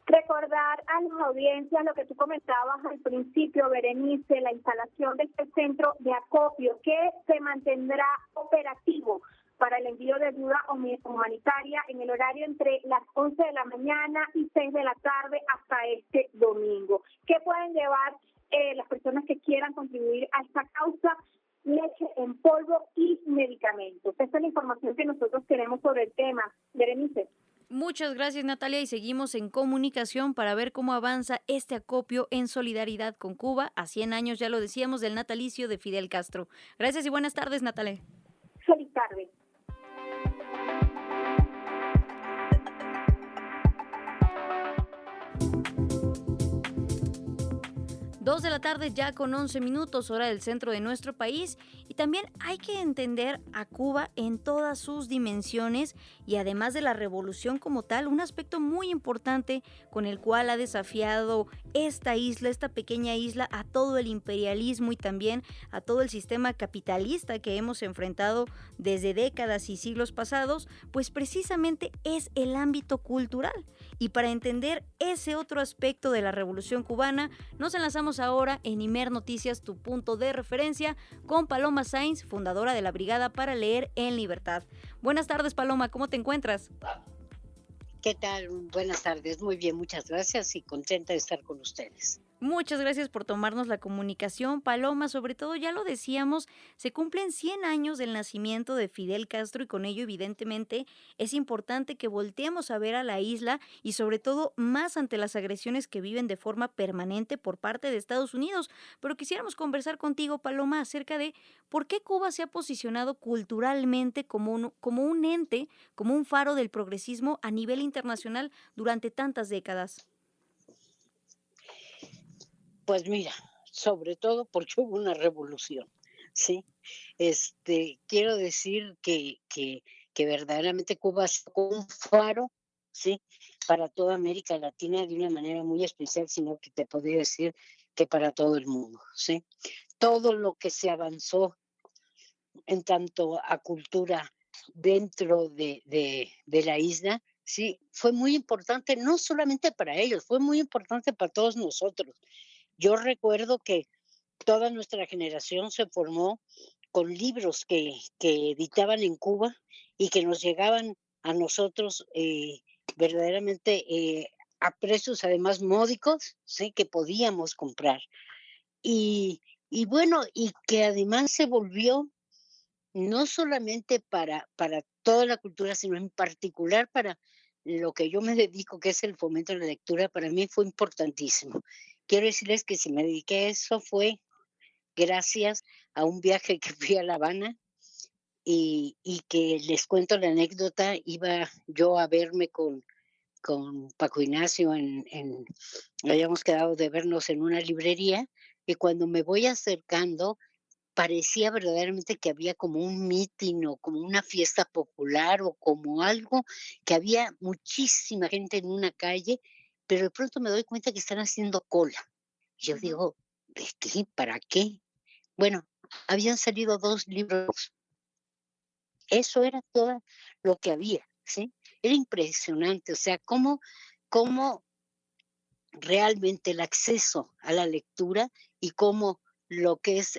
Speaker 23: Recordar a las audiencias lo que tú comentabas al principio, Berenice, la instalación de este centro de acopio que se mantendrá operativo para el envío de ayuda humanitaria en el horario entre las 11 de la mañana y 6 de la tarde hasta este domingo. ¿Qué pueden llevar las personas que quieran contribuir a esta causa? Leche en polvo y medicamentos. Esta es la información que nosotros tenemos sobre el tema. Berenice.
Speaker 2: Muchas gracias, Natalia, y seguimos en comunicación para ver cómo avanza este acopio en solidaridad con Cuba a 100 años, ya lo decíamos, del natalicio de Fidel Castro. Gracias y buenas tardes, Natalia.
Speaker 23: Feliz tarde.
Speaker 2: Dos de la tarde ya con 11 minutos, hora del centro de nuestro país, y también hay que entender a Cuba en todas sus dimensiones y además de la revolución como tal, un aspecto muy importante con el cual ha desafiado esta isla, esta pequeña isla, a todo el imperialismo y también a todo el sistema capitalista que hemos enfrentado desde décadas y siglos pasados, pues precisamente es el ámbito cultural. Y para entender ese otro aspecto de la revolución cubana, nos enlazamos ahora en Imer Noticias, tu punto de referencia, con Paloma Sainz, fundadora de la Brigada para Leer en Libertad. Buenas tardes, Paloma, ¿cómo te encuentras?
Speaker 12: ¿Qué tal? Buenas tardes, muy bien, muchas gracias y contenta de estar con ustedes.
Speaker 2: Muchas gracias por tomarnos la comunicación, Paloma. Sobre todo, ya lo decíamos, se cumplen 100 años del nacimiento de Fidel Castro y con ello, evidentemente, es importante que volteemos a ver a la isla y sobre todo más ante las agresiones que viven de forma permanente por parte de Estados Unidos. Pero quisiéramos conversar contigo, Paloma, acerca de por qué Cuba se ha posicionado culturalmente como un ente, como un faro del progresismo a nivel internacional durante tantas décadas.
Speaker 12: Pues mira, sobre todo porque hubo una revolución, ¿sí? Quiero decir que verdaderamente Cuba es un faro, ¿sí? Para toda América Latina de una manera muy especial, sino que te podría decir que para todo el mundo, ¿sí? Todo lo que se avanzó en tanto a cultura dentro de la isla, sí, fue muy importante, no solamente para ellos, fue muy importante para todos nosotros. Yo recuerdo que toda nuestra generación se formó con libros que editaban en Cuba y que nos llegaban a nosotros verdaderamente a precios además módicos, ¿sí? Que podíamos comprar. Y bueno, y que además se volvió no solamente para toda la cultura, sino en particular para lo que yo me dedico, que es el fomento de la lectura, para mí fue importantísimo. Quiero decirles que si me dediqué a eso fue gracias a un viaje que fui a La Habana y que les cuento la anécdota, iba yo a verme con Paco Ignacio habíamos quedado de vernos en una librería y cuando me voy acercando parecía verdaderamente que había como un mitin o como una fiesta popular o como algo, que había muchísima gente en una calle, pero de pronto me doy cuenta que están haciendo cola. Yo digo, ¿de qué? ¿Para qué? Bueno, habían salido 2 libros. Eso era todo lo que había, ¿sí? Era impresionante, o sea, cómo realmente el acceso a la lectura y cómo lo que es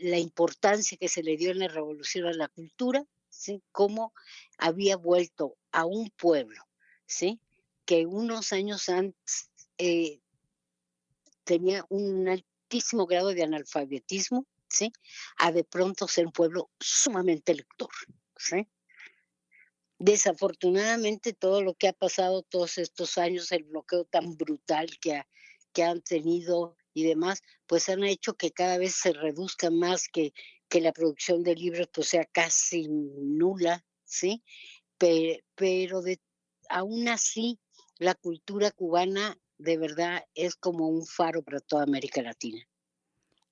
Speaker 12: la importancia que se le dio en la revolución a la cultura, ¿sí? Cómo había vuelto a un pueblo, ¿sí? Que unos años antes tenía un altísimo grado de analfabetismo, ¿sí? A de pronto ser un pueblo sumamente lector, ¿sí? Desafortunadamente todo lo que ha pasado todos estos años, el bloqueo tan brutal que han tenido y demás, pues han hecho que cada vez se reduzca más, que la producción de libros pues sea casi nula, ¿sí? Pero aún así la cultura cubana de verdad es como un faro para toda América Latina.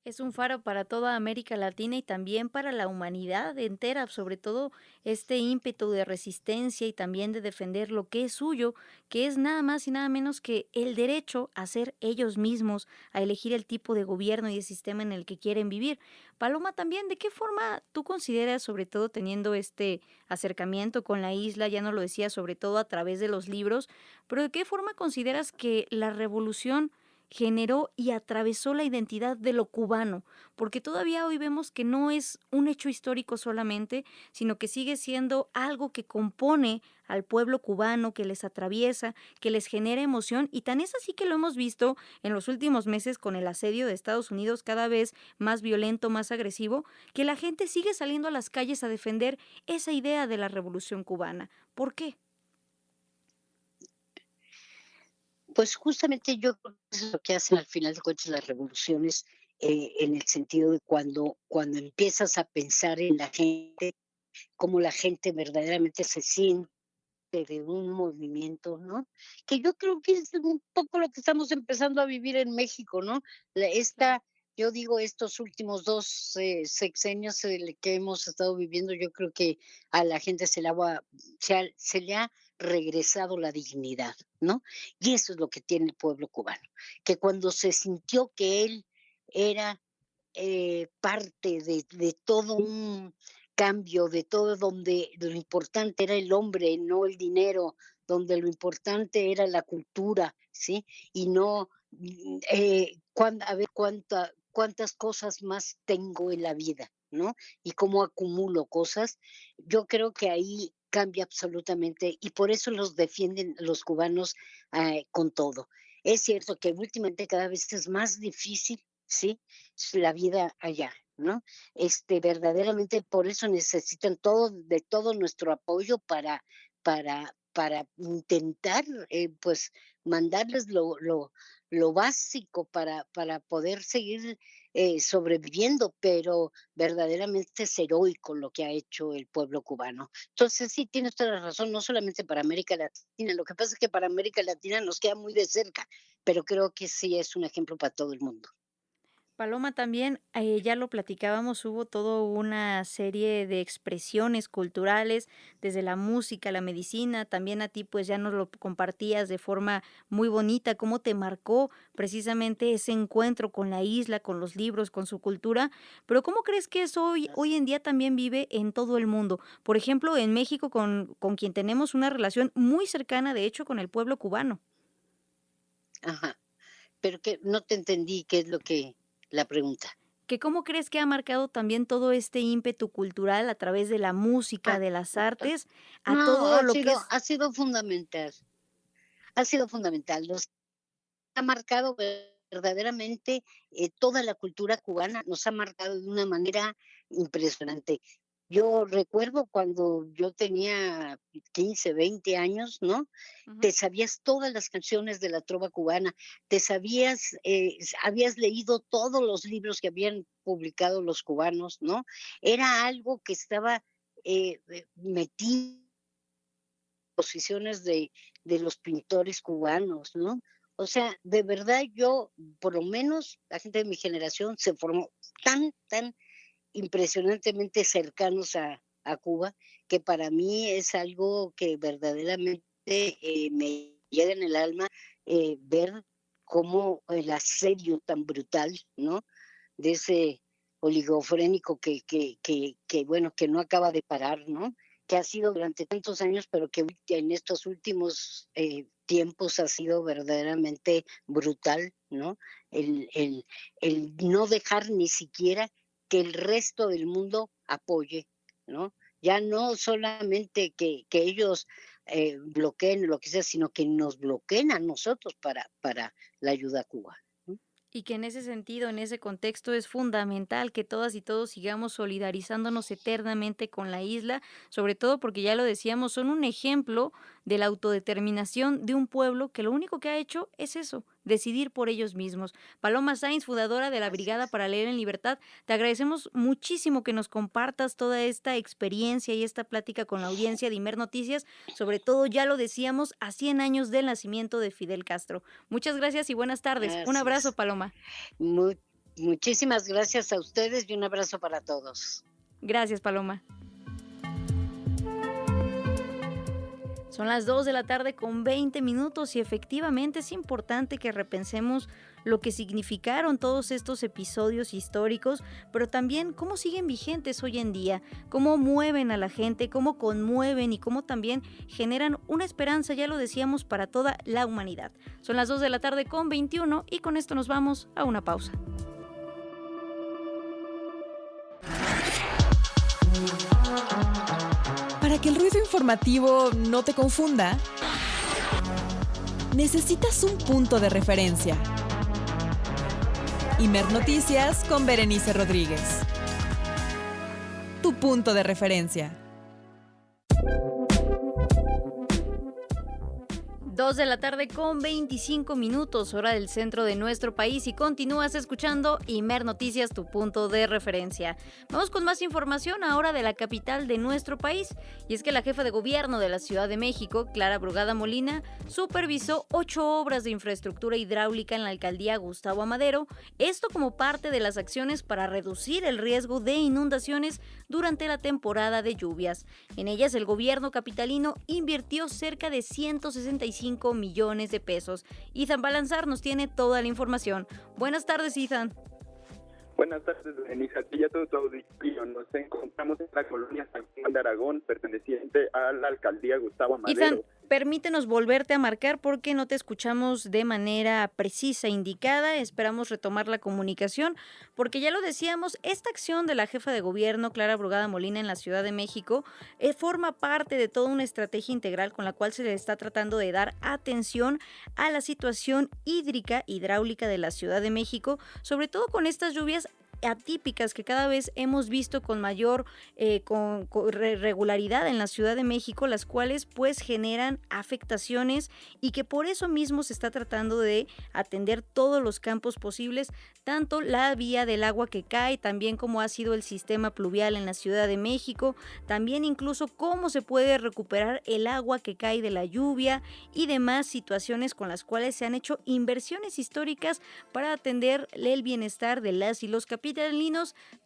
Speaker 2: Es un faro para toda América Latina y también para la humanidad entera, sobre todo este ímpetu de resistencia y también de defender lo que es suyo, que es nada más y nada menos que el derecho a ser ellos mismos, a elegir el tipo de gobierno y de sistema en el que quieren vivir. Paloma, también, ¿de qué forma tú consideras, sobre todo teniendo este acercamiento con la isla, ya no lo decía, sobre todo a través de los libros, pero de qué forma consideras que la revolución generó y atravesó la identidad de lo cubano, porque todavía hoy vemos que no es un hecho histórico solamente, sino que sigue siendo algo que compone al pueblo cubano, que les atraviesa, que les genera emoción, y tan es así que lo hemos visto en los últimos meses con el asedio de Estados Unidos cada vez más violento, más agresivo, que la gente sigue saliendo a las calles a defender esa idea de la revolución cubana. ¿Por qué?
Speaker 12: Pues justamente yo creo que eso es lo que hacen al final de cuentas las revoluciones, en el sentido de cuando empiezas a pensar en la gente, cómo la gente verdaderamente se siente de un movimiento, ¿no? Que yo creo que es un poco lo que estamos empezando a vivir en México, ¿no? Yo digo, estos últimos 2 sexenios que hemos estado viviendo, yo creo que a la gente se le ha regresado la dignidad, ¿no? Y eso es lo que tiene el pueblo cubano, que cuando se sintió que él era parte de todo un cambio, de todo donde lo importante era el hombre, no el dinero, donde lo importante era la cultura, ¿sí? Y no a ver cuántas cosas más tengo en la vida, ¿no? Y cómo acumulo cosas. Yo creo que ahí cambia absolutamente y por eso los defienden los cubanos con todo. Es cierto que últimamente cada vez es más difícil, ¿sí? La vida allá, ¿no? Verdaderamente por eso necesitan de todo nuestro apoyo para intentar, pues, mandarles lo básico para poder seguir sobreviviendo, pero verdaderamente es heroico lo que ha hecho el pueblo cubano. Entonces sí, tienes toda la razón, no solamente para América Latina, lo que pasa es que para América Latina nos queda muy de cerca, pero creo que sí es un ejemplo para todo el mundo.
Speaker 2: Paloma, también, ya lo platicábamos, hubo toda una serie de expresiones culturales, desde la música, la medicina, también a ti pues ya nos lo compartías de forma muy bonita, cómo te marcó precisamente ese encuentro con la isla, con los libros, con su cultura, pero ¿cómo crees que eso hoy en día también vive en todo el mundo? Por ejemplo, en México, con quien tenemos una relación muy cercana, de hecho, con el pueblo cubano.
Speaker 12: Ajá, pero que no te entendí qué es lo que la pregunta.
Speaker 2: Que ¿cómo crees que ha marcado también todo este ímpetu cultural a través de la música, de las artes, a
Speaker 12: No,
Speaker 2: todo lo que es?
Speaker 12: ha sido fundamental. Ha sido fundamental. Nos ha marcado verdaderamente toda la cultura cubana, nos ha marcado de una manera impresionante. Yo recuerdo cuando yo tenía 15, 20 años, ¿no? Te sabías todas las canciones de la trova cubana, habías leído todos los libros que habían publicado los cubanos, ¿no? Era algo que estaba metido en posiciones de los pintores cubanos, ¿no? O sea, de verdad yo, por lo menos la gente de mi generación se formó tan impresionantemente cercanos a Cuba, que para mí es algo que verdaderamente me llega en el alma, ver cómo el asedio tan brutal, ¿no? De ese oligofrénico bueno, que no acaba de parar, ¿no? Que ha sido durante tantos años, pero que en estos últimos tiempos ha sido verdaderamente brutal, ¿no? El no dejar ni siquiera que el resto del mundo apoye, ¿no? Ya no solamente que ellos bloqueen lo que sea, sino que nos bloqueen a nosotros para la ayuda a Cuba.
Speaker 2: Y que en ese sentido, en ese contexto, es fundamental que todas y todos sigamos solidarizándonos eternamente con la isla, sobre todo porque ya lo decíamos, son un ejemplo de la autodeterminación de un pueblo que lo único que ha hecho es eso, decidir por ellos mismos. Paloma Sainz, fundadora de la Brigada para Leer en Libertad, te agradecemos muchísimo que nos compartas toda esta experiencia y esta plática con la audiencia de Imer Noticias, sobre todo, ya lo decíamos, a 100 años del nacimiento de Fidel Castro. Muchas gracias y buenas tardes.
Speaker 12: Gracias.
Speaker 2: Un abrazo, Paloma.
Speaker 12: Muchísimas gracias a ustedes y un abrazo para todos.
Speaker 2: Gracias, Paloma. Son las 2 de la tarde con 20 minutos y efectivamente es importante que repensemos lo que significaron todos estos episodios históricos, pero también cómo siguen vigentes hoy en día, cómo mueven a la gente, cómo conmueven y cómo también generan una esperanza, ya lo decíamos, para toda la humanidad. Son las 2 de la tarde con 21 y con esto nos vamos a una pausa.
Speaker 1: Para que el ruido informativo no te confunda, necesitas un punto de referencia. Imer Noticias con Berenice Rodríguez. Tu punto de referencia.
Speaker 2: 2 de la tarde con 25 minutos, hora del centro de nuestro país y continúas escuchando Imer Noticias, tu punto de referencia. Vamos con más información ahora de la capital de nuestro país y es que la jefa de gobierno de la Ciudad de México, Clara Brugada Molina, supervisó 8 obras de infraestructura hidráulica en la alcaldía Gustavo Amadero, esto como parte de las acciones para reducir el riesgo de inundaciones durante la temporada de lluvias. En ellas el gobierno capitalino invirtió cerca de 165 millones de pesos. Ethan Balanzar nos tiene toda la información. Buenas tardes, Ethan.
Speaker 13: Buenas tardes, Denise. Aquí ya todo tu auditorio. Nos encontramos en la colonia San Juan de Aragón, perteneciente a la alcaldía Gustavo Amadero.
Speaker 2: Ethan, Permítenos volverte a marcar porque no te escuchamos de manera precisa, indicada. Esperamos retomar la comunicación porque ya lo decíamos, esta acción de la jefa de gobierno, Clara Brugada Molina, en la Ciudad de México, forma parte de toda una estrategia integral con la cual se le está tratando de dar atención a la situación hidráulica de la Ciudad de México, sobre todo con estas lluvias atípicas que cada vez hemos visto con mayor regularidad en la Ciudad de México, las cuales pues generan afectaciones y que por eso mismo se está tratando de atender todos los campos posibles, tanto la vía del agua que cae, también como ha sido el sistema pluvial en la Ciudad de México, también incluso cómo se puede recuperar el agua que cae de la lluvia y demás situaciones con las cuales se han hecho inversiones históricas para atender el bienestar de las y los capitalinos,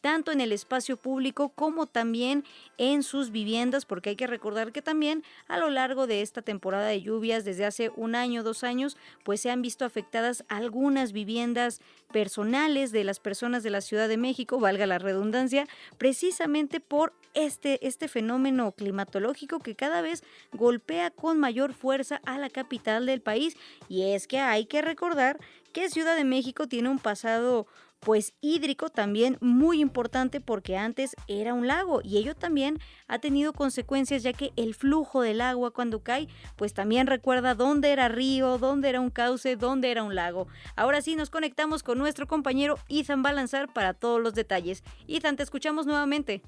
Speaker 2: tanto en el espacio público como también en sus viviendas, porque hay que recordar que también a lo largo de esta temporada de lluvias, desde hace 1 año, 2 años, pues se han visto afectadas algunas viviendas personales de las personas de la Ciudad de México, valga la redundancia, precisamente por este fenómeno climatológico que cada vez golpea con mayor fuerza a la capital del país. Y es que hay que recordar que Ciudad de México tiene un pasado pues hídrico también muy importante, porque antes era un lago y ello también ha tenido consecuencias, ya que el flujo del agua cuando cae pues también recuerda dónde era río, dónde era un cauce, dónde era un lago. Ahora sí nos conectamos con nuestro compañero Ethan Balanzar para todos los detalles. Ethan, te escuchamos nuevamente.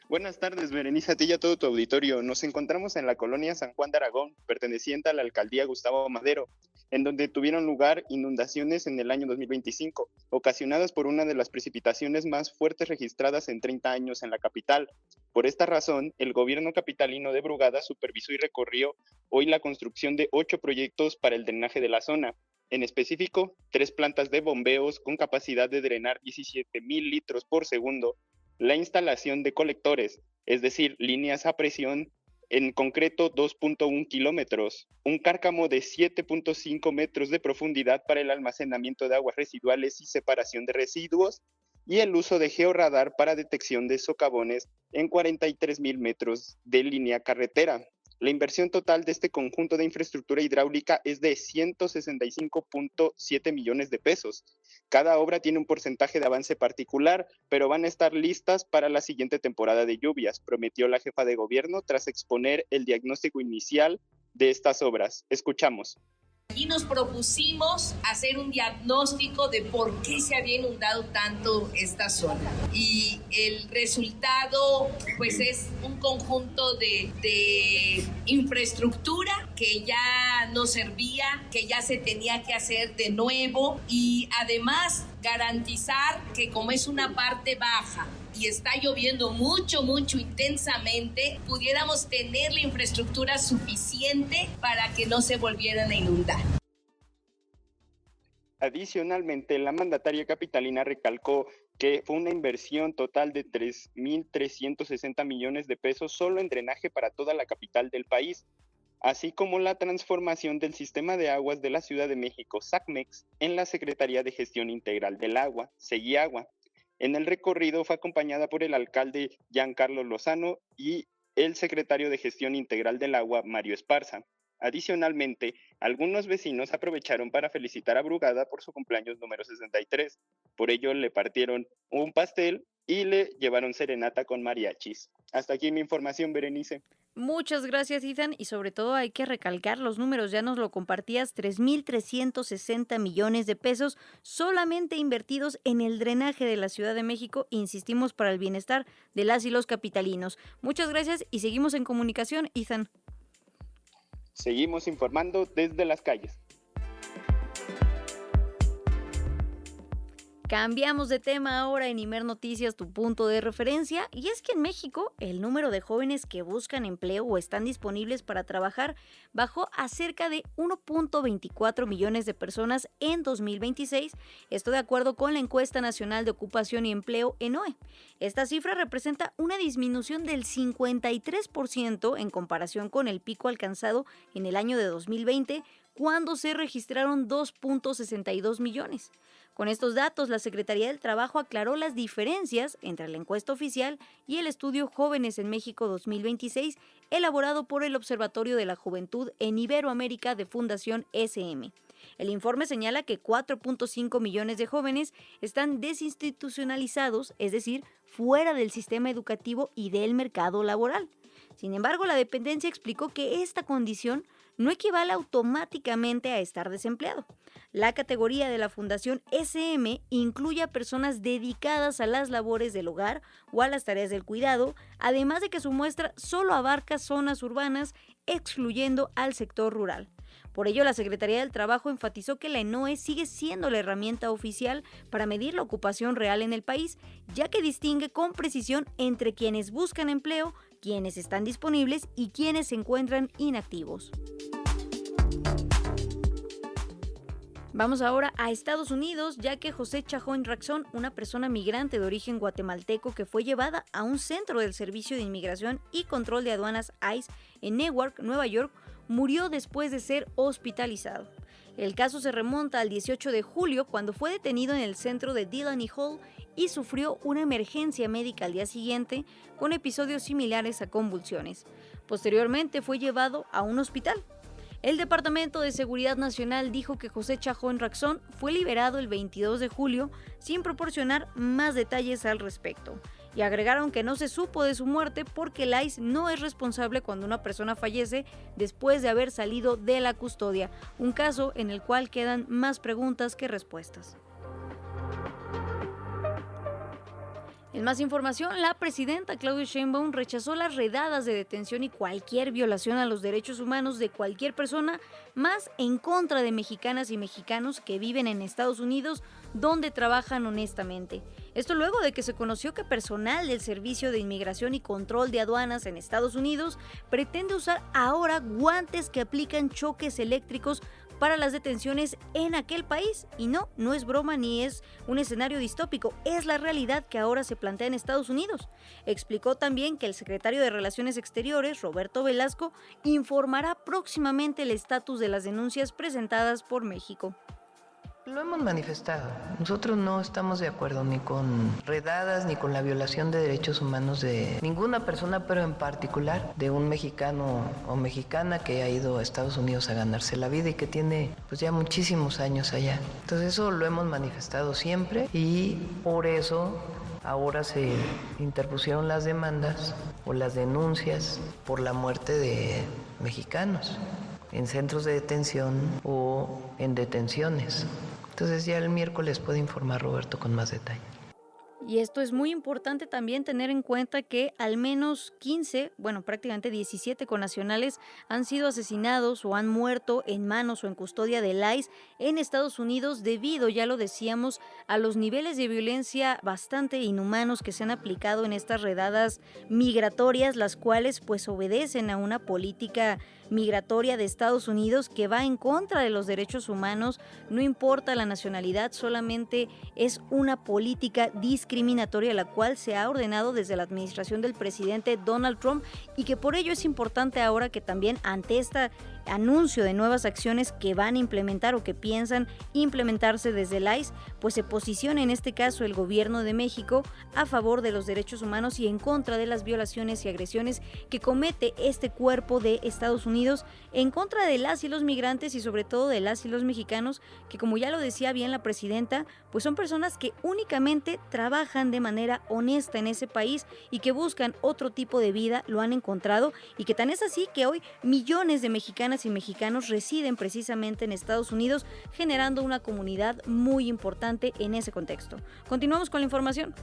Speaker 7: Buenas tardes, Berenice, a ti y a todo tu auditorio. Nos encontramos en la colonia San Juan de Aragón, perteneciente a la alcaldía Gustavo Madero, en donde tuvieron lugar inundaciones en el año 2025, ocasionadas por una de las precipitaciones más fuertes registradas en 30 años en la capital. Por esta razón, el gobierno capitalino de Brugada supervisó y recorrió hoy la construcción de 8 proyectos para el drenaje de la zona. En específico, 3 plantas de bombeos con capacidad de drenar 17,000 litros por segundo, la instalación de colectores, es decir, líneas a presión, en concreto 2.1 kilómetros, un cárcamo de 7.5 metros de profundidad para el almacenamiento de aguas residuales y separación de residuos, y el uso de georradar para detección de socavones en 43,000 metros de línea carretera. La inversión total de este conjunto de infraestructura hidráulica es de 165.7 millones de pesos. Cada obra tiene un porcentaje de avance particular, pero van a estar listas para la siguiente temporada de lluvias, prometió la jefa de gobierno tras exponer el diagnóstico inicial de estas obras. Escuchamos.
Speaker 8: Allí nos propusimos hacer un diagnóstico de por qué se había inundado tanto esta zona. Y el resultado, pues, es un conjunto de infraestructura que ya no servía, que ya se tenía que hacer de nuevo, y además garantizar que, como es una parte baja y está lloviendo mucho, intensamente, pudiéramos tener la infraestructura suficiente para que no se volvieran a inundar.
Speaker 7: Adicionalmente, la mandataria capitalina recalcó que fue una inversión total de 3.360 millones de pesos solo en drenaje para toda la capital del país, así como la transformación del sistema de aguas de la Ciudad de México, SACMEX, en la Secretaría de Gestión Integral del Agua, SEGIAGUA. En el recorrido fue acompañada por el alcalde Giancarlo Lozano y el secretario de Gestión Integral del Agua, Mario Esparza. Adicionalmente, algunos vecinos aprovecharon para felicitar a Brugada por su cumpleaños número 63. Por ello, le partieron un pastel y le llevaron serenata con mariachis. Hasta aquí mi información, Berenice.
Speaker 2: Muchas gracias, Ethan, y sobre todo hay que recalcar los números, ya nos lo compartías, 3.360 millones de pesos solamente invertidos en el drenaje de la Ciudad de México, insistimos, para el bienestar de las y los capitalinos. Muchas gracias y seguimos en comunicación, Ethan.
Speaker 7: Seguimos informando desde las calles.
Speaker 2: Cambiamos de tema ahora en Imer Noticias, tu punto de referencia, y es que en México el número de jóvenes que buscan empleo o están disponibles para trabajar bajó a cerca de 1.24 millones de personas en 2026, esto de acuerdo con la Encuesta Nacional de Ocupación y Empleo, ENOE. Esta cifra representa una disminución del 53% en comparación con el pico alcanzado en el año de 2020, cuando se registraron 2.62 millones. Con estos datos, la Secretaría del Trabajo aclaró las diferencias entre la encuesta oficial y el estudio Jóvenes en México 2026, elaborado por el Observatorio de la Juventud en Iberoamérica de Fundación SM. El informe señala que 4.5 millones de jóvenes están desinstitucionalizados, es decir, fuera del sistema educativo y del mercado laboral. Sin embargo, la dependencia explicó que esta condición no equivale automáticamente a estar desempleado. La categoría de la Fundación SM incluye a personas dedicadas a las labores del hogar o a las tareas del cuidado, además de que su muestra solo abarca zonas urbanas, excluyendo al sector rural. Por ello, la Secretaría del Trabajo enfatizó que la ENOE sigue siendo la herramienta oficial para medir la ocupación real en el país, ya que distingue con precisión entre quienes buscan empleo, quienes están disponibles y quienes se encuentran inactivos. Vamos ahora a Estados Unidos, ya que José Chajón Racson, una persona migrante de origen guatemalteco que fue llevada a un centro del Servicio de Inmigración y Control de Aduanas ICE en Newark, Nueva York, murió después de ser hospitalizado. El caso se remonta al 18 de julio, cuando fue detenido en el centro de Delaney Hall y sufrió una emergencia médica al día siguiente, con episodios similares a convulsiones. Posteriormente fue llevado a un hospital. El Departamento de Seguridad Nacional dijo que José Chajón Racson fue liberado el 22 de julio sin proporcionar más detalles al respecto. Y agregaron que no se supo de su muerte porque el ICE no es responsable cuando una persona fallece después de haber salido de la custodia, un caso en el cual quedan más preguntas que respuestas. En más información, la presidenta Claudia Sheinbaum rechazó las redadas de detención y cualquier violación a los derechos humanos de cualquier persona, más en contra de mexicanas y mexicanos que viven en Estados Unidos, donde trabajan honestamente. Esto luego de que se conoció que personal del Servicio de Inmigración y Control de Aduanas en Estados Unidos pretende usar ahora guantes que aplican choques eléctricos para las detenciones en aquel país. Y no es broma ni es un escenario distópico, es la realidad que ahora se plantea en Estados Unidos. Explicó también que el secretario de Relaciones Exteriores, Roberto Velasco, informará próximamente el estatus de las denuncias presentadas por México.
Speaker 3: Lo hemos manifestado. Nosotros no estamos de acuerdo ni con redadas ni con la violación de derechos humanos de ninguna persona, pero en particular de un mexicano o mexicana que ha ido a Estados Unidos a ganarse la vida y que tiene pues ya muchísimos años allá. Entonces eso lo hemos manifestado siempre y por eso ahora se interpusieron las demandas o las denuncias por la muerte de mexicanos en centros de detención o en detenciones. Entonces ya el miércoles puede informar Roberto con más detalle.
Speaker 2: Y esto es muy importante también tener en cuenta que al menos 15, prácticamente 17 connacionales han sido asesinados o han muerto en manos o en custodia del ICE en Estados Unidos debido, ya lo decíamos, a los niveles de violencia bastante inhumanos que se han aplicado en estas redadas migratorias, las cuales pues obedecen a una política migratoria de Estados Unidos que va en contra de los derechos humanos, no importa la nacionalidad, solamente es una política discriminatoria la cual se ha ordenado desde la administración del presidente Donald Trump y que por ello es importante ahora que también ante este anuncio de nuevas acciones que van a implementar o que piensan implementarse desde el ICE, pues se posicione en este caso el gobierno de México a favor de los derechos humanos y en contra de las violaciones y agresiones que comete este cuerpo de Estados Unidos en contra de las y los migrantes y sobre todo de las y los mexicanos que, como ya lo decía bien la presidenta, pues son personas que únicamente trabajan de manera honesta en ese país y que buscan otro tipo de vida, lo han encontrado y que tan es así que hoy millones de mexicanas y mexicanos residen precisamente en Estados Unidos, generando una comunidad muy importante en ese contexto. Continuamos con la información.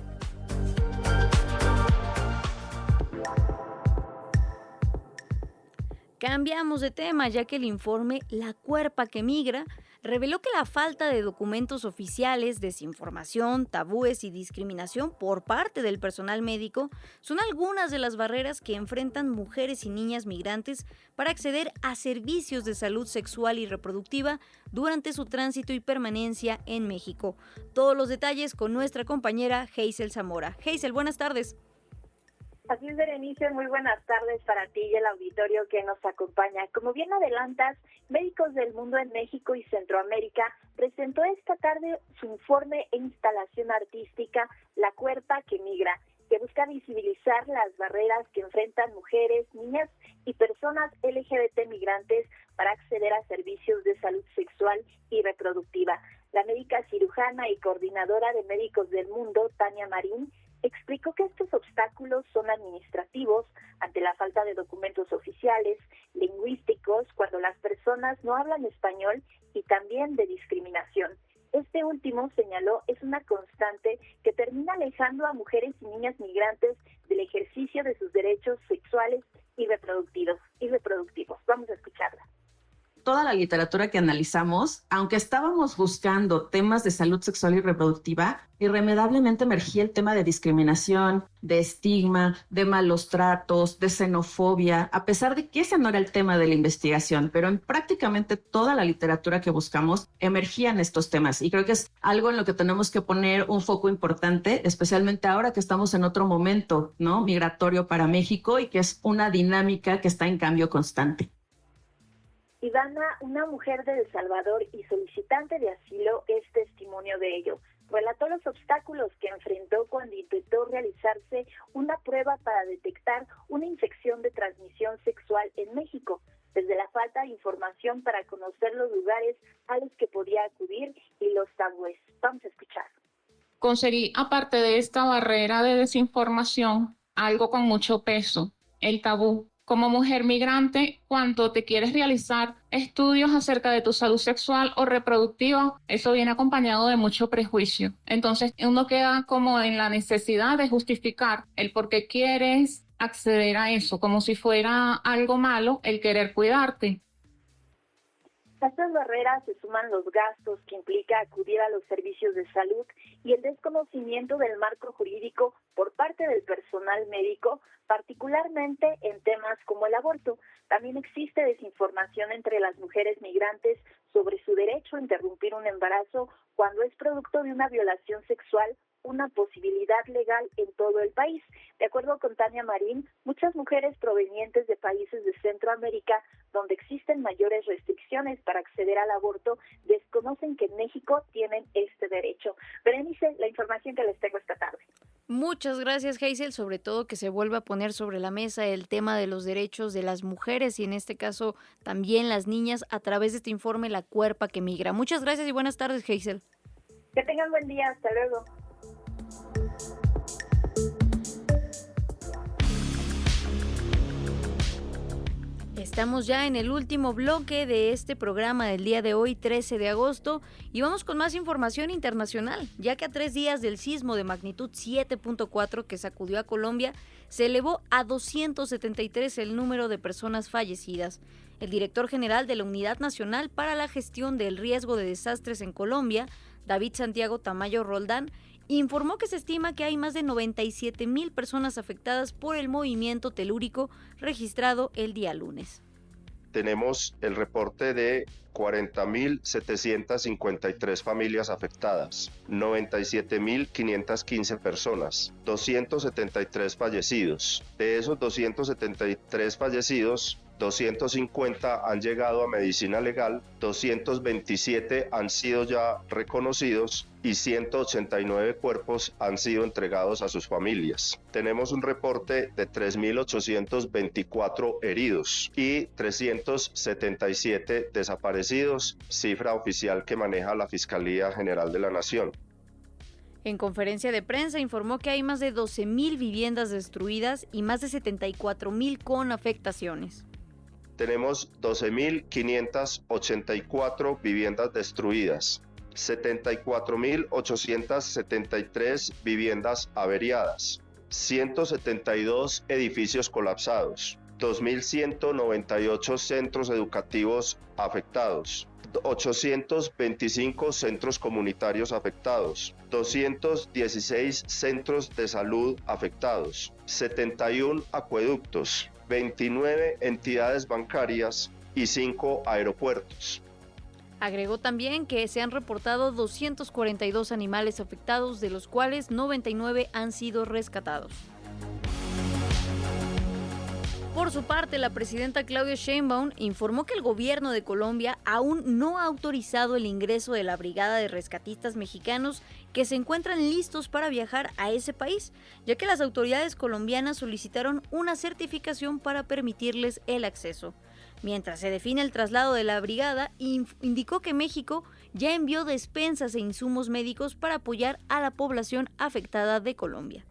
Speaker 2: Cambiamos de tema, ya que el informe La Cuerpa que Migra reveló que la falta de documentos oficiales, desinformación, tabúes y discriminación por parte del personal médico son algunas de las barreras que enfrentan mujeres y niñas migrantes para acceder a servicios de salud sexual y reproductiva durante su tránsito y permanencia en México. Todos los detalles con nuestra compañera Hazel Zamora. Hazel, buenas tardes.
Speaker 9: Así es, Berenice, muy buenas tardes para ti y el auditorio que nos acompaña. Como bien adelantas, Médicos del Mundo en México y Centroamérica presentó esta tarde su informe e instalación artística La Cuerpa que Migra, que busca visibilizar las barreras que enfrentan mujeres, niñas y personas LGBT migrantes para acceder a servicios de salud sexual y reproductiva. La médica cirujana y coordinadora de Médicos del Mundo, Tania Marín, explicó que estos obstáculos son administrativos ante la falta de documentos oficiales, lingüísticos, cuando las personas no hablan español y también de discriminación. Este último, señaló, es una constante que termina alejando a mujeres y niñas migrantes del ejercicio de sus derechos sexuales y reproductivos. Vamos a escucharla.
Speaker 14: Toda la literatura que analizamos, aunque estábamos buscando temas de salud sexual y reproductiva, irremediablemente emergía el tema de discriminación, de estigma, de malos tratos, de xenofobia, a pesar de que ese no era el tema de la investigación, pero en prácticamente toda la literatura que buscamos emergían estos temas, y creo que es algo en lo que tenemos que poner un foco importante, especialmente ahora que estamos en otro momento, ¿no?, migratorio para México, y que es una dinámica que está en cambio constante.
Speaker 9: Ivana, una mujer de El Salvador y solicitante de asilo, es testimonio de ello. Relató los obstáculos que enfrentó cuando intentó realizarse una prueba para detectar una infección de transmisión sexual en México, desde la falta de información para conocer los lugares a los que podía acudir y los tabúes. Vamos a escuchar.
Speaker 16: Conseguí, aparte de esta barrera de desinformación, algo con mucho peso, el tabú. Como mujer migrante, cuando te quieres realizar estudios acerca de tu salud sexual o reproductiva, eso viene acompañado de mucho prejuicio. Entonces, uno queda como en la necesidad de justificar el por qué quieres acceder a eso, como si fuera algo malo el querer cuidarte.
Speaker 9: A estas barreras se suman los gastos que implica acudir a los servicios de salud y el desconocimiento del marco jurídico por parte del personal médico, particularmente en temas como el aborto. También existe desinformación entre las mujeres migrantes sobre su derecho a interrumpir un embarazo cuando es producto de una violación sexual, una posibilidad legal en todo el país. De acuerdo con Tania Marín, muchas mujeres provenientes de países de Centroamérica, donde existen mayores restricciones para acceder al aborto, desconocen que en México tienen este derecho. Berenice, la información que les tengo esta tarde.
Speaker 2: Muchas gracias, Hazel, sobre todo que se vuelva a poner sobre la mesa el tema de los derechos de las mujeres y en este caso también las niñas a través de este informe La Cuerpa que Migra. Muchas gracias y buenas tardes, Hazel.
Speaker 9: Que tengan buen día, hasta luego.
Speaker 2: Estamos ya en el último bloque de este programa del día de hoy, 13 de agosto, y vamos con más información internacional, ya que a 3 días del sismo de magnitud 7.4 que sacudió a Colombia, se elevó a 273 el número de personas fallecidas. El director general de la Unidad Nacional para la Gestión del Riesgo de Desastres en Colombia, David Santiago Tamayo Roldán, informó que se estima que hay más de 97,000 personas afectadas por el movimiento telúrico registrado el día lunes.
Speaker 24: Tenemos el reporte de 40.753 familias afectadas, 97.515 personas, 273 fallecidos. De esos 273 fallecidos, 250 han llegado a medicina legal, 227 han sido ya reconocidos y 189 cuerpos han sido entregados a sus familias. Tenemos un reporte de 3.824 heridos y 377 desaparecidos, cifra oficial que maneja la Fiscalía General de la Nación.
Speaker 2: En conferencia de prensa informó que hay más de 12,000 viviendas destruidas y más de 74,000 con afectaciones.
Speaker 24: Tenemos 12.584 viviendas destruidas, 74.873 viviendas averiadas, 172 edificios colapsados, 2.198 centros educativos afectados, 825 centros comunitarios afectados, 216 centros de salud afectados, 71 acueductos, 29 entidades bancarias y 5 aeropuertos.
Speaker 2: Agregó también que se han reportado 242 animales afectados, de los cuales 99 han sido rescatados. Por su parte, la presidenta Claudia Sheinbaum informó que el gobierno de Colombia aún no ha autorizado el ingreso de la brigada de rescatistas mexicanos que se encuentran listos para viajar a ese país, ya que las autoridades colombianas solicitaron una certificación para permitirles el acceso. Mientras se define el traslado de la brigada, indicó que México ya envió despensas e insumos médicos para apoyar a la población afectada de Colombia.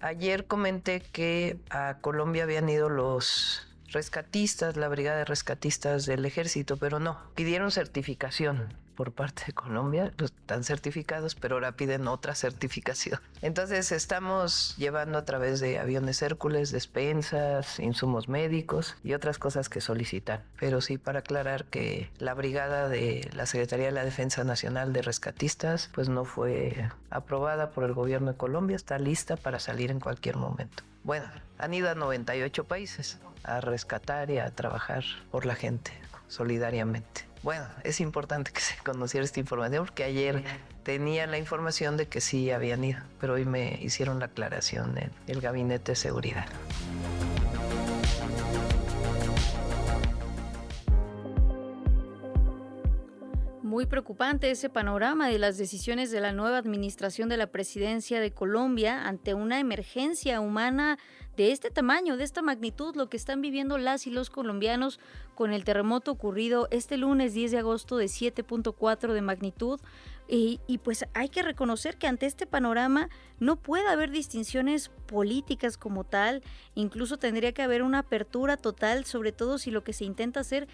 Speaker 3: Ayer comenté que a Colombia habían ido los rescatistas, la brigada de rescatistas del ejército, pero no, pidieron certificación por parte de Colombia, están certificados, pero ahora piden otra certificación. Entonces estamos llevando a través de aviones Hércules, despensas, insumos médicos y otras cosas que solicitan. Pero sí, para aclarar que la brigada de la Secretaría de la Defensa Nacional de Rescatistas pues no fue aprobada por el gobierno de Colombia, está lista para salir en cualquier momento. Bueno, han ido a 98 países a rescatar y a trabajar por la gente solidariamente. Bueno, es importante que se conociera esta información porque ayer tenía la información de que sí habían ido, pero hoy me hicieron la aclaración en el Gabinete de Seguridad.
Speaker 2: Muy preocupante ese panorama de las decisiones de la nueva administración de la presidencia de Colombia ante una emergencia humana de este tamaño, de esta magnitud, lo que están viviendo las y los colombianos con el terremoto ocurrido este lunes 10 de agosto de 7.4 de magnitud. Y pues hay que reconocer que ante este panorama no puede haber distinciones políticas como tal, incluso tendría que haber una apertura total, sobre todo si lo que se intenta hacer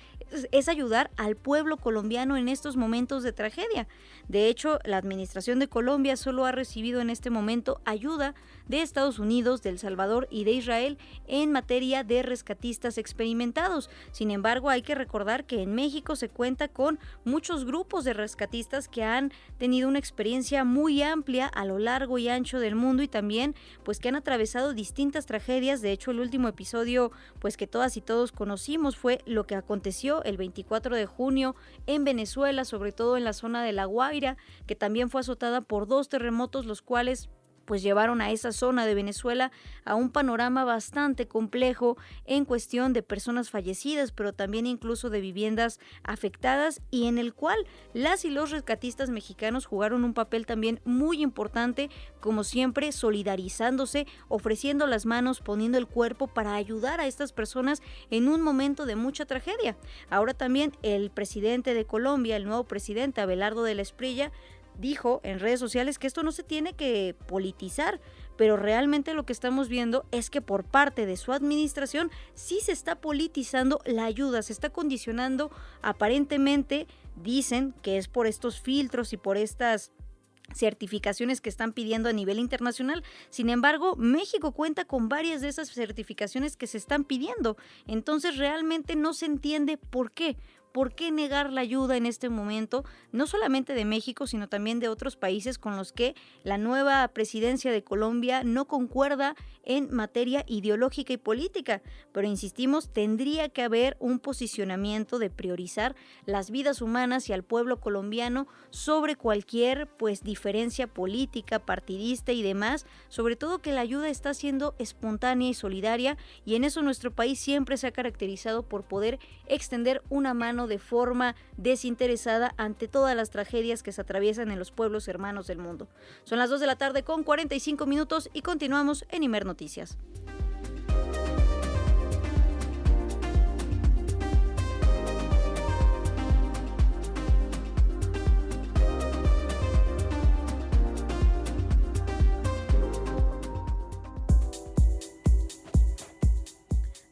Speaker 2: es ayudar al pueblo colombiano en estos momentos de tragedia. De hecho, la administración de Colombia solo ha recibido en este momento ayuda de Estados Unidos, de El Salvador y de Israel en materia de rescatistas experimentados. Sin embargo, hay que recordar que en México se cuenta con muchos grupos de rescatistas que han tenido una experiencia muy amplia a lo largo y ancho del mundo y también pues que han atravesado distintas tragedias. De hecho, el último episodio pues que todas y todos conocimos fue lo que aconteció el 24 de junio en Venezuela, sobre todo en la zona de La Guaira, que también fue azotada por 2 terremotos, los cuales pues llevaron a esa zona de Venezuela a un panorama bastante complejo en cuestión de personas fallecidas, pero también incluso de viviendas afectadas, y en el cual las y los rescatistas mexicanos jugaron un papel también muy importante, como siempre solidarizándose, ofreciendo las manos, poniendo el cuerpo para ayudar a estas personas en un momento de mucha tragedia. Ahora también el presidente de Colombia, el nuevo presidente Abelardo de la Espriella, dijo en redes sociales que esto no se tiene que politizar, pero realmente lo que estamos viendo es que por parte de su administración sí se está politizando la ayuda, se está condicionando, aparentemente dicen que es por estos filtros y por estas certificaciones que están pidiendo a nivel internacional. Sin embargo, México cuenta con varias de esas certificaciones que se están pidiendo, entonces realmente no se entiende por qué. ¿Por qué negar la ayuda en este momento, no solamente de México, sino también de otros países con los que la nueva presidencia de Colombia no concuerda en materia ideológica y política? Pero insistimos, tendría que haber un posicionamiento de priorizar las vidas humanas y al pueblo colombiano sobre cualquier diferencia política, partidista y demás, sobre todo que la ayuda está siendo espontánea y solidaria, y en eso nuestro país siempre se ha caracterizado por poder extender una mano de forma desinteresada ante todas las tragedias que se atraviesan en los pueblos hermanos del mundo. Son las 2 de la tarde con 45 minutos y continuamos en Imer Noticias.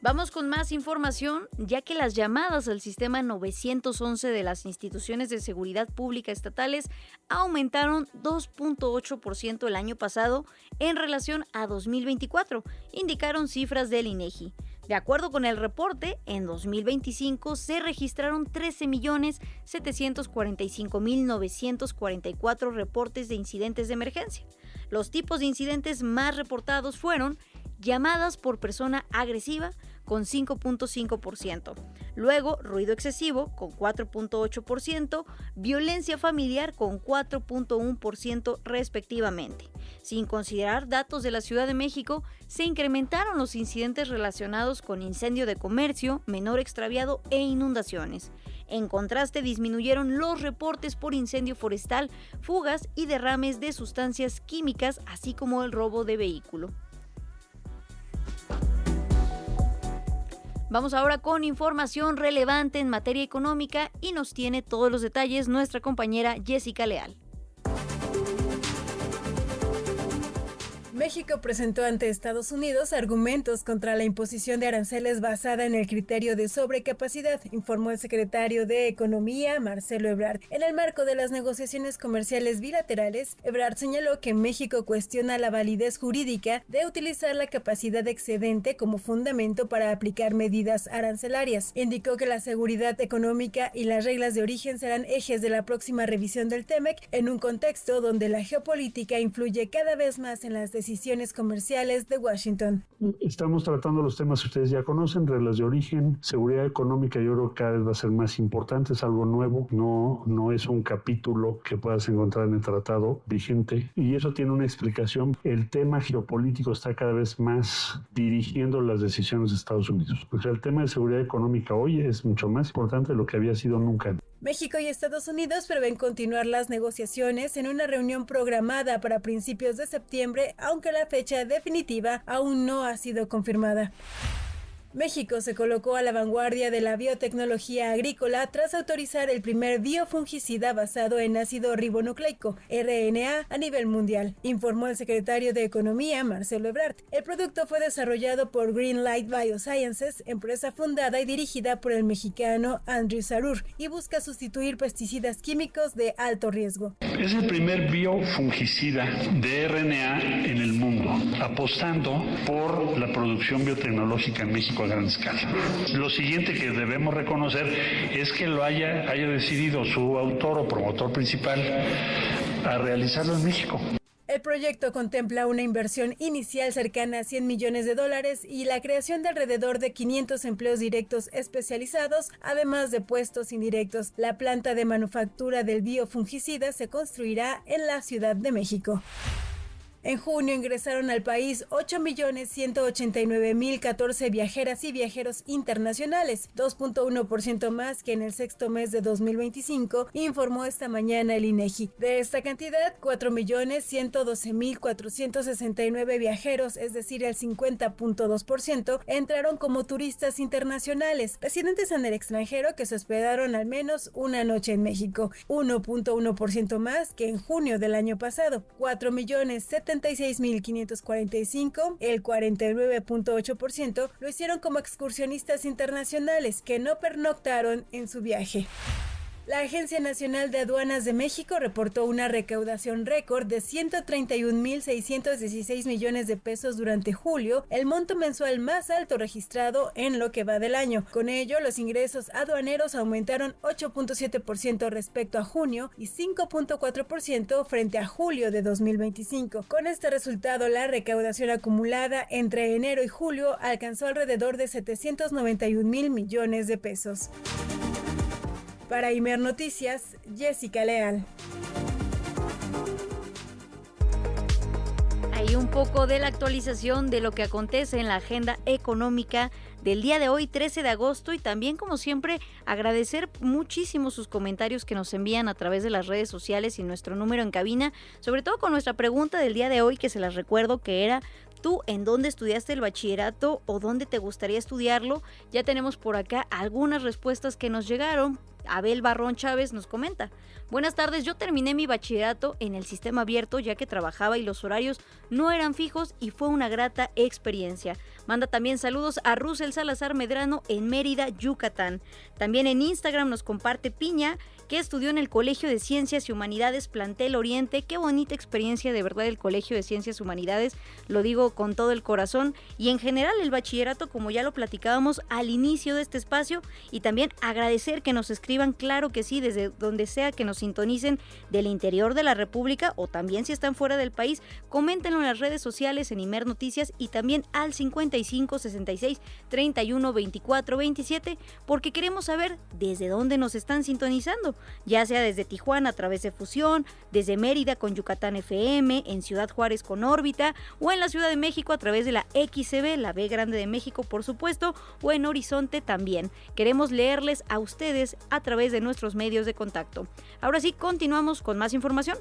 Speaker 2: Vamos con más información, ya que las llamadas al sistema 911 de las instituciones de seguridad pública estatales aumentaron 2.8% el año pasado en relación a 2024, indicaron cifras del INEGI. De acuerdo con el reporte, en 2025 se registraron 13.745.944 reportes de incidentes de emergencia. Los tipos de incidentes más reportados fueron llamadas por persona agresiva, con 5.5%. Luego, ruido excesivo, con 4.8%, violencia familiar, con 4.1% respectivamente. Sin considerar datos de la Ciudad de México, se incrementaron los incidentes relacionados con incendio de comercio, menor extraviado e inundaciones. En contraste, disminuyeron los reportes por incendio forestal, fugas y derrames de sustancias químicas, así como el robo de vehículo. Vamos ahora con información relevante en materia económica y nos tiene todos los detalles nuestra compañera Jessica Leal.
Speaker 19: México presentó ante Estados Unidos argumentos contra la imposición de aranceles basada en el criterio de sobrecapacidad, informó el secretario de Economía, Marcelo Ebrard. En el marco de las negociaciones comerciales bilaterales, Ebrard señaló que México cuestiona la validez jurídica de utilizar la capacidad excedente como fundamento para aplicar medidas arancelarias. Indicó que la seguridad económica y las reglas de origen serán ejes de la próxima revisión del TEMEC en un contexto donde la geopolítica influye cada vez más en las decisiones comerciales de Washington.
Speaker 4: Estamos tratando los temas que ustedes ya conocen, reglas de origen, seguridad económica. Yo creo que cada vez va a ser más importante, es algo nuevo, no es un capítulo que puedas encontrar en el tratado vigente y eso tiene una explicación. El tema geopolítico está cada vez más dirigiendo las decisiones de Estados Unidos. O sea, el tema de seguridad económica hoy es mucho más importante de lo que había sido nunca.
Speaker 19: México y Estados Unidos prevén continuar las negociaciones en una reunión programada para principios de septiembre, aunque la fecha definitiva aún no ha sido confirmada. México se colocó a la vanguardia de la biotecnología agrícola tras autorizar el primer biofungicida basado en ácido ribonucleico, RNA, a nivel mundial, informó el secretario de Economía, Marcelo Ebrard. El producto fue desarrollado por Greenlight Biosciences, empresa fundada y dirigida por el mexicano Andrew Sarur, y busca sustituir pesticidas químicos de alto riesgo.
Speaker 4: Es el primer biofungicida de RNA en el mundo, apostando por la producción biotecnológica en México a gran escala. Lo siguiente que debemos reconocer es que lo haya decidido su autor o promotor principal a realizarlo en México.
Speaker 19: El proyecto contempla una inversión inicial cercana a $100 millones y la creación de alrededor de 500 empleos directos especializados, además de puestos indirectos. La planta de manufactura del biofungicida se construirá en la Ciudad de México. En junio ingresaron al país 8.189.014 viajeras y viajeros internacionales, 2.1% más que en el sexto mes de 2025, informó esta mañana el INEGI. De esta cantidad, 4.112.469 viajeros, es decir, el 50.2%, entraron como turistas internacionales, residentes en el extranjero que se hospedaron al menos una noche en México, 1.1% más que en junio del año pasado, 4.076.545, el 49.8%, lo hicieron como excursionistas internacionales que no pernoctaron en su viaje. La Agencia Nacional de Aduanas de México reportó una recaudación récord de 131.616 millones de pesos durante julio, el monto mensual más alto registrado en lo que va del año. Con ello, los ingresos aduaneros aumentaron 8.7% respecto a junio y 5.4% frente a julio de 2025. Con este resultado, la recaudación acumulada entre enero y julio alcanzó alrededor de 791.000 millones de pesos. Para Imer Noticias, Jessica Leal.
Speaker 2: Hay un poco de la actualización de lo que acontece en la agenda económica del día de hoy, 13 de agosto, y también, como siempre, agradecer muchísimo sus comentarios que nos envían a través de las redes sociales y nuestro número en cabina, sobre todo con nuestra pregunta del día de hoy, que se las recuerdo que era: ¿tú en dónde estudiaste el bachillerato o dónde te gustaría estudiarlo? Ya tenemos por acá algunas respuestas que nos llegaron. Abel Barrón Chávez nos comenta: buenas tardes, yo terminé mi bachillerato en el sistema abierto ya que trabajaba y los horarios no eran fijos y fue una grata experiencia. Manda también saludos a Russell Salazar Medrano en Mérida, Yucatán. También en Instagram nos comparte Piña, que estudió en el Colegio de Ciencias y Humanidades Plantel Oriente. Qué bonita experiencia, de verdad, el Colegio de Ciencias y Humanidades, lo digo con todo el corazón, y en general el bachillerato, como ya lo platicábamos al inicio de este espacio, y también agradecer que nos escriban escriban, claro que sí, desde donde sea que nos sintonicen del interior de la República o también si están fuera del país, coméntenlo en las redes sociales en Imer Noticias y también al 55 66 31 24 27, porque queremos saber desde dónde nos están sintonizando, ya sea desde Tijuana a través de Fusión, desde Mérida con Yucatán FM, en Ciudad Juárez con Órbita, o en la Ciudad de México a través de la XCB, la B Grande de México por supuesto, o en Horizonte también. Queremos leerles a ustedes a través de nuestros medios de contacto. Ahora sí, continuamos con más información.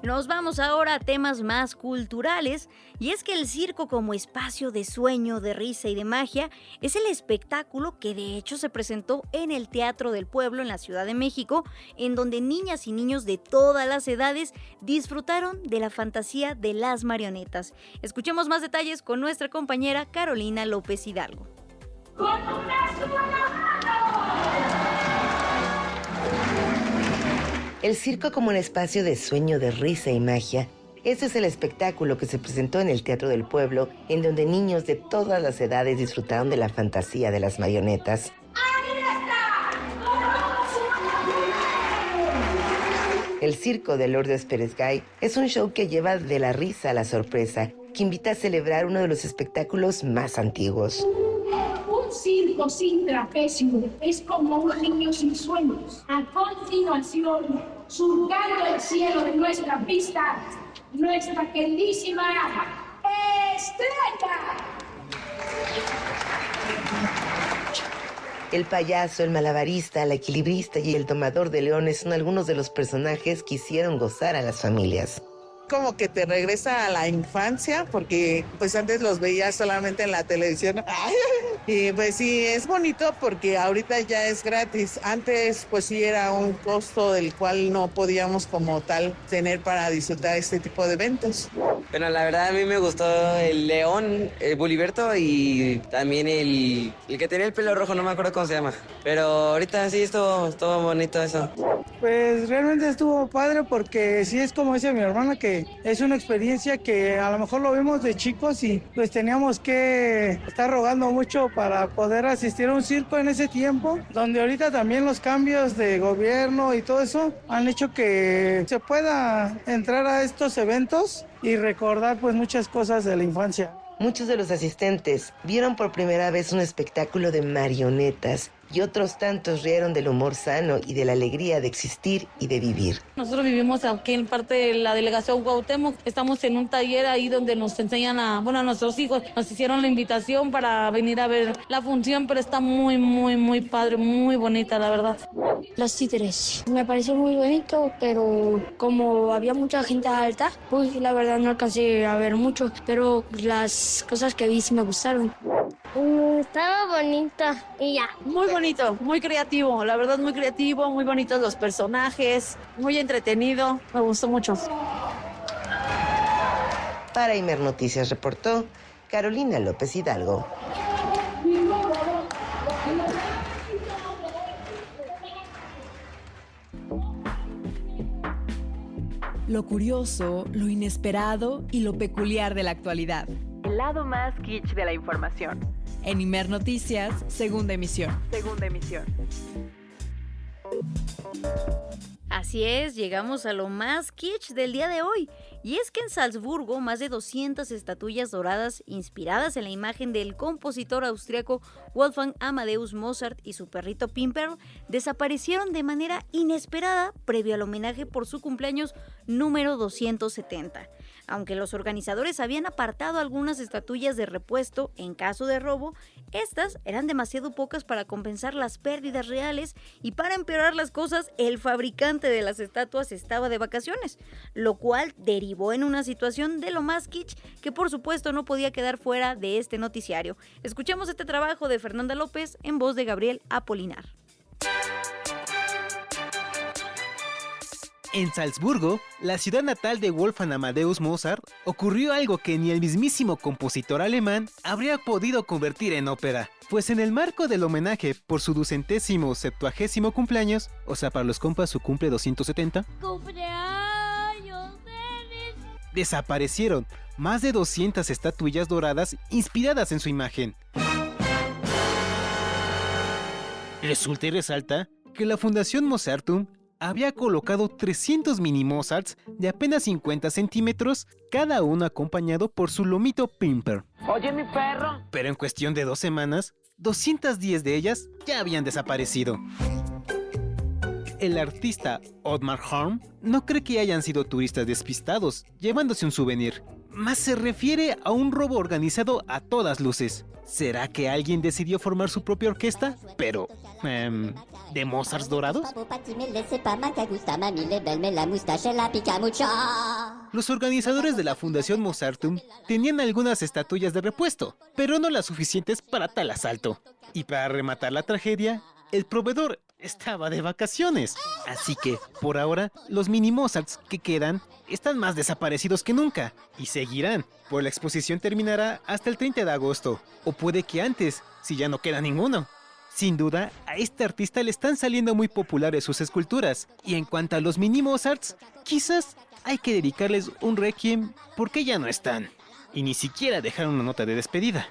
Speaker 2: Nos vamos ahora a temas más culturales, y es que el circo como espacio de sueño, de risa y de magia es el espectáculo que de hecho se presentó en el Teatro del Pueblo en la Ciudad de México, en donde niñas y niños de todas las edades disfrutaron de la fantasía de las marionetas. Escuchemos más detalles con nuestra compañera Carolina López Hidalgo.
Speaker 5: El circo como un espacio de sueño, de risa y magia. Ese es el espectáculo que se presentó en el Teatro del Pueblo, en donde niños de todas las edades disfrutaron de la fantasía de las marionetas. El circo de Lourdes Pérez Gay es un show que lleva de la risa a la sorpresa, que invita a celebrar uno de los espectáculos más antiguos.
Speaker 15: Un circo sin trapecio es como un niño sin sueños. A continuación, surcando el cielo de nuestra pista, nuestra queridísima estrella.
Speaker 5: El payaso, el malabarista, la equilibrista y el domador de leones son algunos de los personajes que hicieron gozar a las familias.
Speaker 17: Como que te regresa a la infancia, porque pues antes los veías solamente en la televisión. Y pues sí, es bonito porque ahorita ya es gratis. Antes pues sí era un costo del cual no podíamos como tal tener para disfrutar este tipo de eventos.
Speaker 18: Bueno, la verdad a mí me gustó el león, el Buliberto, y también el que tenía el pelo rojo, no me acuerdo cómo se llama. Pero ahorita sí estuvo bonito eso.
Speaker 25: Pues realmente estuvo padre porque sí es como dice mi hermana, que es una experiencia que a lo mejor lo vimos de chicos y pues teníamos que estar rogando mucho para poder asistir a un circo en ese tiempo, donde ahorita también los cambios de gobierno y todo eso han hecho que se pueda entrar a estos eventos y recordar pues muchas cosas de la infancia.
Speaker 5: Muchos de los asistentes vieron por primera vez un espectáculo de marionetas y otros tantos rieron del humor sano y de la alegría de existir y de vivir.
Speaker 26: Nosotros vivimos aquí en parte de la delegación Cuauhtémoc. Estamos en un taller ahí donde nos enseñan a nuestros hijos. Nos hicieron la invitación para venir a ver la función, pero está muy, muy, muy padre, muy bonita, la verdad.
Speaker 27: Los títeres. Me pareció muy bonito, pero como había mucha gente alta, pues la verdad no alcancé a ver mucho, pero las cosas que vi sí me gustaron. Estaba bonita y ya.
Speaker 26: Muy bonito, muy creativo, la verdad muy creativo, muy bonitos los personajes, muy entretenido, me gustó mucho.
Speaker 5: Para Imer Noticias reportó Carolina López Hidalgo.
Speaker 1: Lo curioso, lo inesperado y lo peculiar de la actualidad. El lado más kitsch de la información. En Imer Noticias, segunda emisión.
Speaker 2: Así es, llegamos a lo más kitsch del día de hoy. Y es que en Salzburgo, más de 200 estatuillas doradas inspiradas en la imagen del compositor austriaco Wolfgang Amadeus Mozart y su perrito Pimperl desaparecieron de manera inesperada previo al homenaje por su cumpleaños número 270. Aunque los organizadores habían apartado algunas estatuillas de repuesto en caso de robo, estas eran demasiado pocas para compensar las pérdidas reales, y para empeorar las cosas, el fabricante de las estatuas estaba de vacaciones, lo cual derivó en una situación de lo más kitsch que por supuesto no podía quedar fuera de este noticiario. Escuchemos este trabajo de Fernanda López en voz de Gabriel Apolinar.
Speaker 28: En Salzburgo, la ciudad natal de Wolfgang Amadeus Mozart, ocurrió algo que ni el mismísimo compositor alemán habría podido convertir en ópera. Pues en el marco del homenaje por su 270º cumpleaños, o sea, para los compas su cumple 270, desaparecieron más de 200 estatuillas doradas inspiradas en su imagen. Resulta y resalta que la Fundación Mozartum había colocado 300 mini Mozarts de apenas 50 centímetros, cada uno acompañado por su lomito Pimper.
Speaker 6: Oye, mi perro.
Speaker 28: Pero en cuestión de 2 semanas, 210 de ellas ya habían desaparecido. El artista Otmar Harm no cree que hayan sido turistas despistados llevándose un souvenir, más se refiere a un robo organizado a todas luces. ¿Será que alguien decidió formar su propia orquesta? Pero, ¿de Mozarts dorados? Los organizadores de la Fundación Mozartum tenían algunas estatuillas de repuesto, pero no las suficientes para tal asalto. Y para rematar la tragedia, el proveedor estaba de vacaciones. Así que, por ahora, los mini Mozarts que quedan están más desaparecidos que nunca. Y seguirán, pues la exposición terminará hasta el 30 de agosto. O puede que antes, si ya no queda ninguno. Sin duda, a este artista le están saliendo muy populares sus esculturas. Y en cuanto a los mini Mozarts, quizás hay que dedicarles un requiem porque ya no están. Y ni siquiera dejaron una nota de despedida.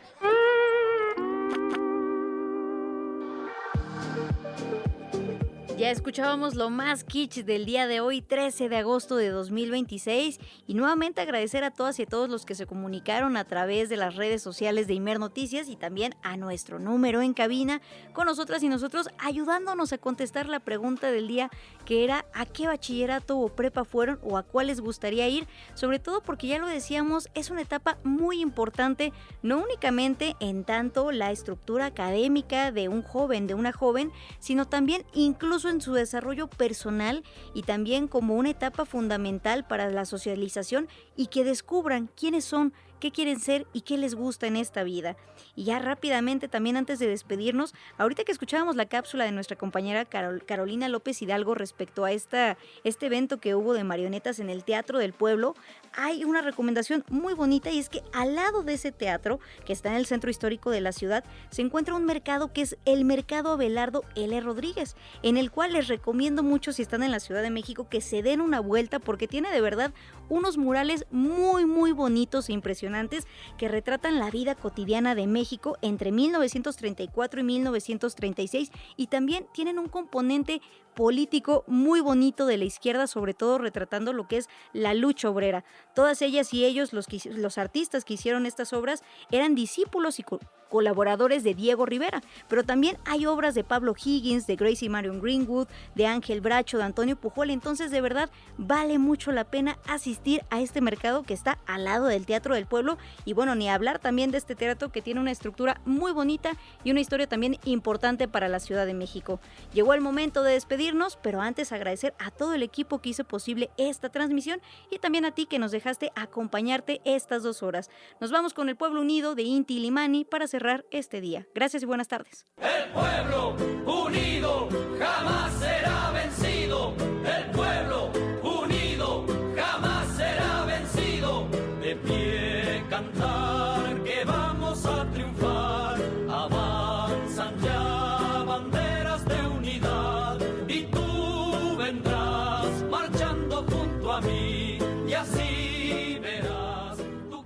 Speaker 2: Ya escuchábamos lo más kitsch del día de hoy, 13 de agosto de 2026, y nuevamente agradecer a todas y a todos los que se comunicaron a través de las redes sociales de Imer Noticias y también a nuestro número en cabina con nosotras y nosotros, ayudándonos a contestar la pregunta del día, que era ¿a qué bachillerato o prepa fueron o a cuál les gustaría ir? Sobre todo porque ya lo decíamos, es una etapa muy importante, no únicamente en tanto la estructura académica de un joven, de una joven, sino también incluso en su desarrollo personal y también como una etapa fundamental para la socialización y que descubran quiénes son, qué quieren ser y qué les gusta en esta vida. Y ya rápidamente, también antes de despedirnos, ahorita que escuchábamos la cápsula de nuestra compañera Carolina López Hidalgo respecto a este evento que hubo de marionetas en el Teatro del Pueblo, hay una recomendación muy bonita, y es que al lado de ese teatro, que está en el centro histórico de la ciudad, se encuentra un mercado que es el Mercado Abelardo L. Rodríguez, en el cual les recomiendo mucho, si están en la Ciudad de México, que se den una vuelta, porque tiene de verdad unos murales muy muy bonitos e impresionantes que retratan la vida cotidiana de México entre 1934 y 1936, y también tienen un componente político muy bonito de la izquierda, sobre todo retratando lo que es la lucha obrera. Todas ellas y ellos, los artistas que hicieron estas obras, eran discípulos y colaboradores de Diego Rivera, pero también hay obras de Pablo Higgins, de Gracie Marion Greenwood, de Ángel Bracho, de Antonio Pujol. Entonces de verdad vale mucho la pena asistir a este mercado que está al lado del Teatro del Pueblo, y bueno, ni hablar también de este teatro que tiene una estructura muy bonita y una historia también importante para la Ciudad de México. Llegó el momento de despedirnos, pero antes agradecer a todo el equipo que hizo posible esta transmisión y también a ti que nos dejaste acompañarte estas 2 horas. Nos vamos con El Pueblo Unido de Inti Illimani para cerrar este día. Gracias y buenas tardes.
Speaker 10: El pueblo unido jamás será vencido. El pueblo unido jamás será vencido. De pie cantar que vamos a triunfar. Avanzan ya banderas de unidad y tú vendrás marchando junto a mí y así verás.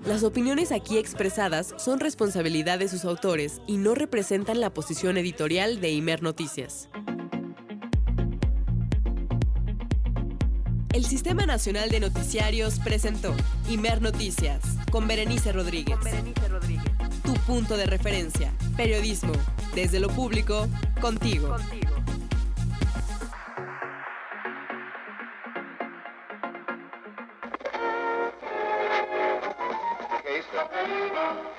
Speaker 11: Las opiniones aquí expresadas son responsabilidad de sus autores y no representan la posición editorial de Imer Noticias. El Sistema Nacional de Noticiarios presentó Imer Noticias con Berenice Rodríguez. Tu punto de referencia. Periodismo. Desde lo público, contigo.
Speaker 10: Okay, so.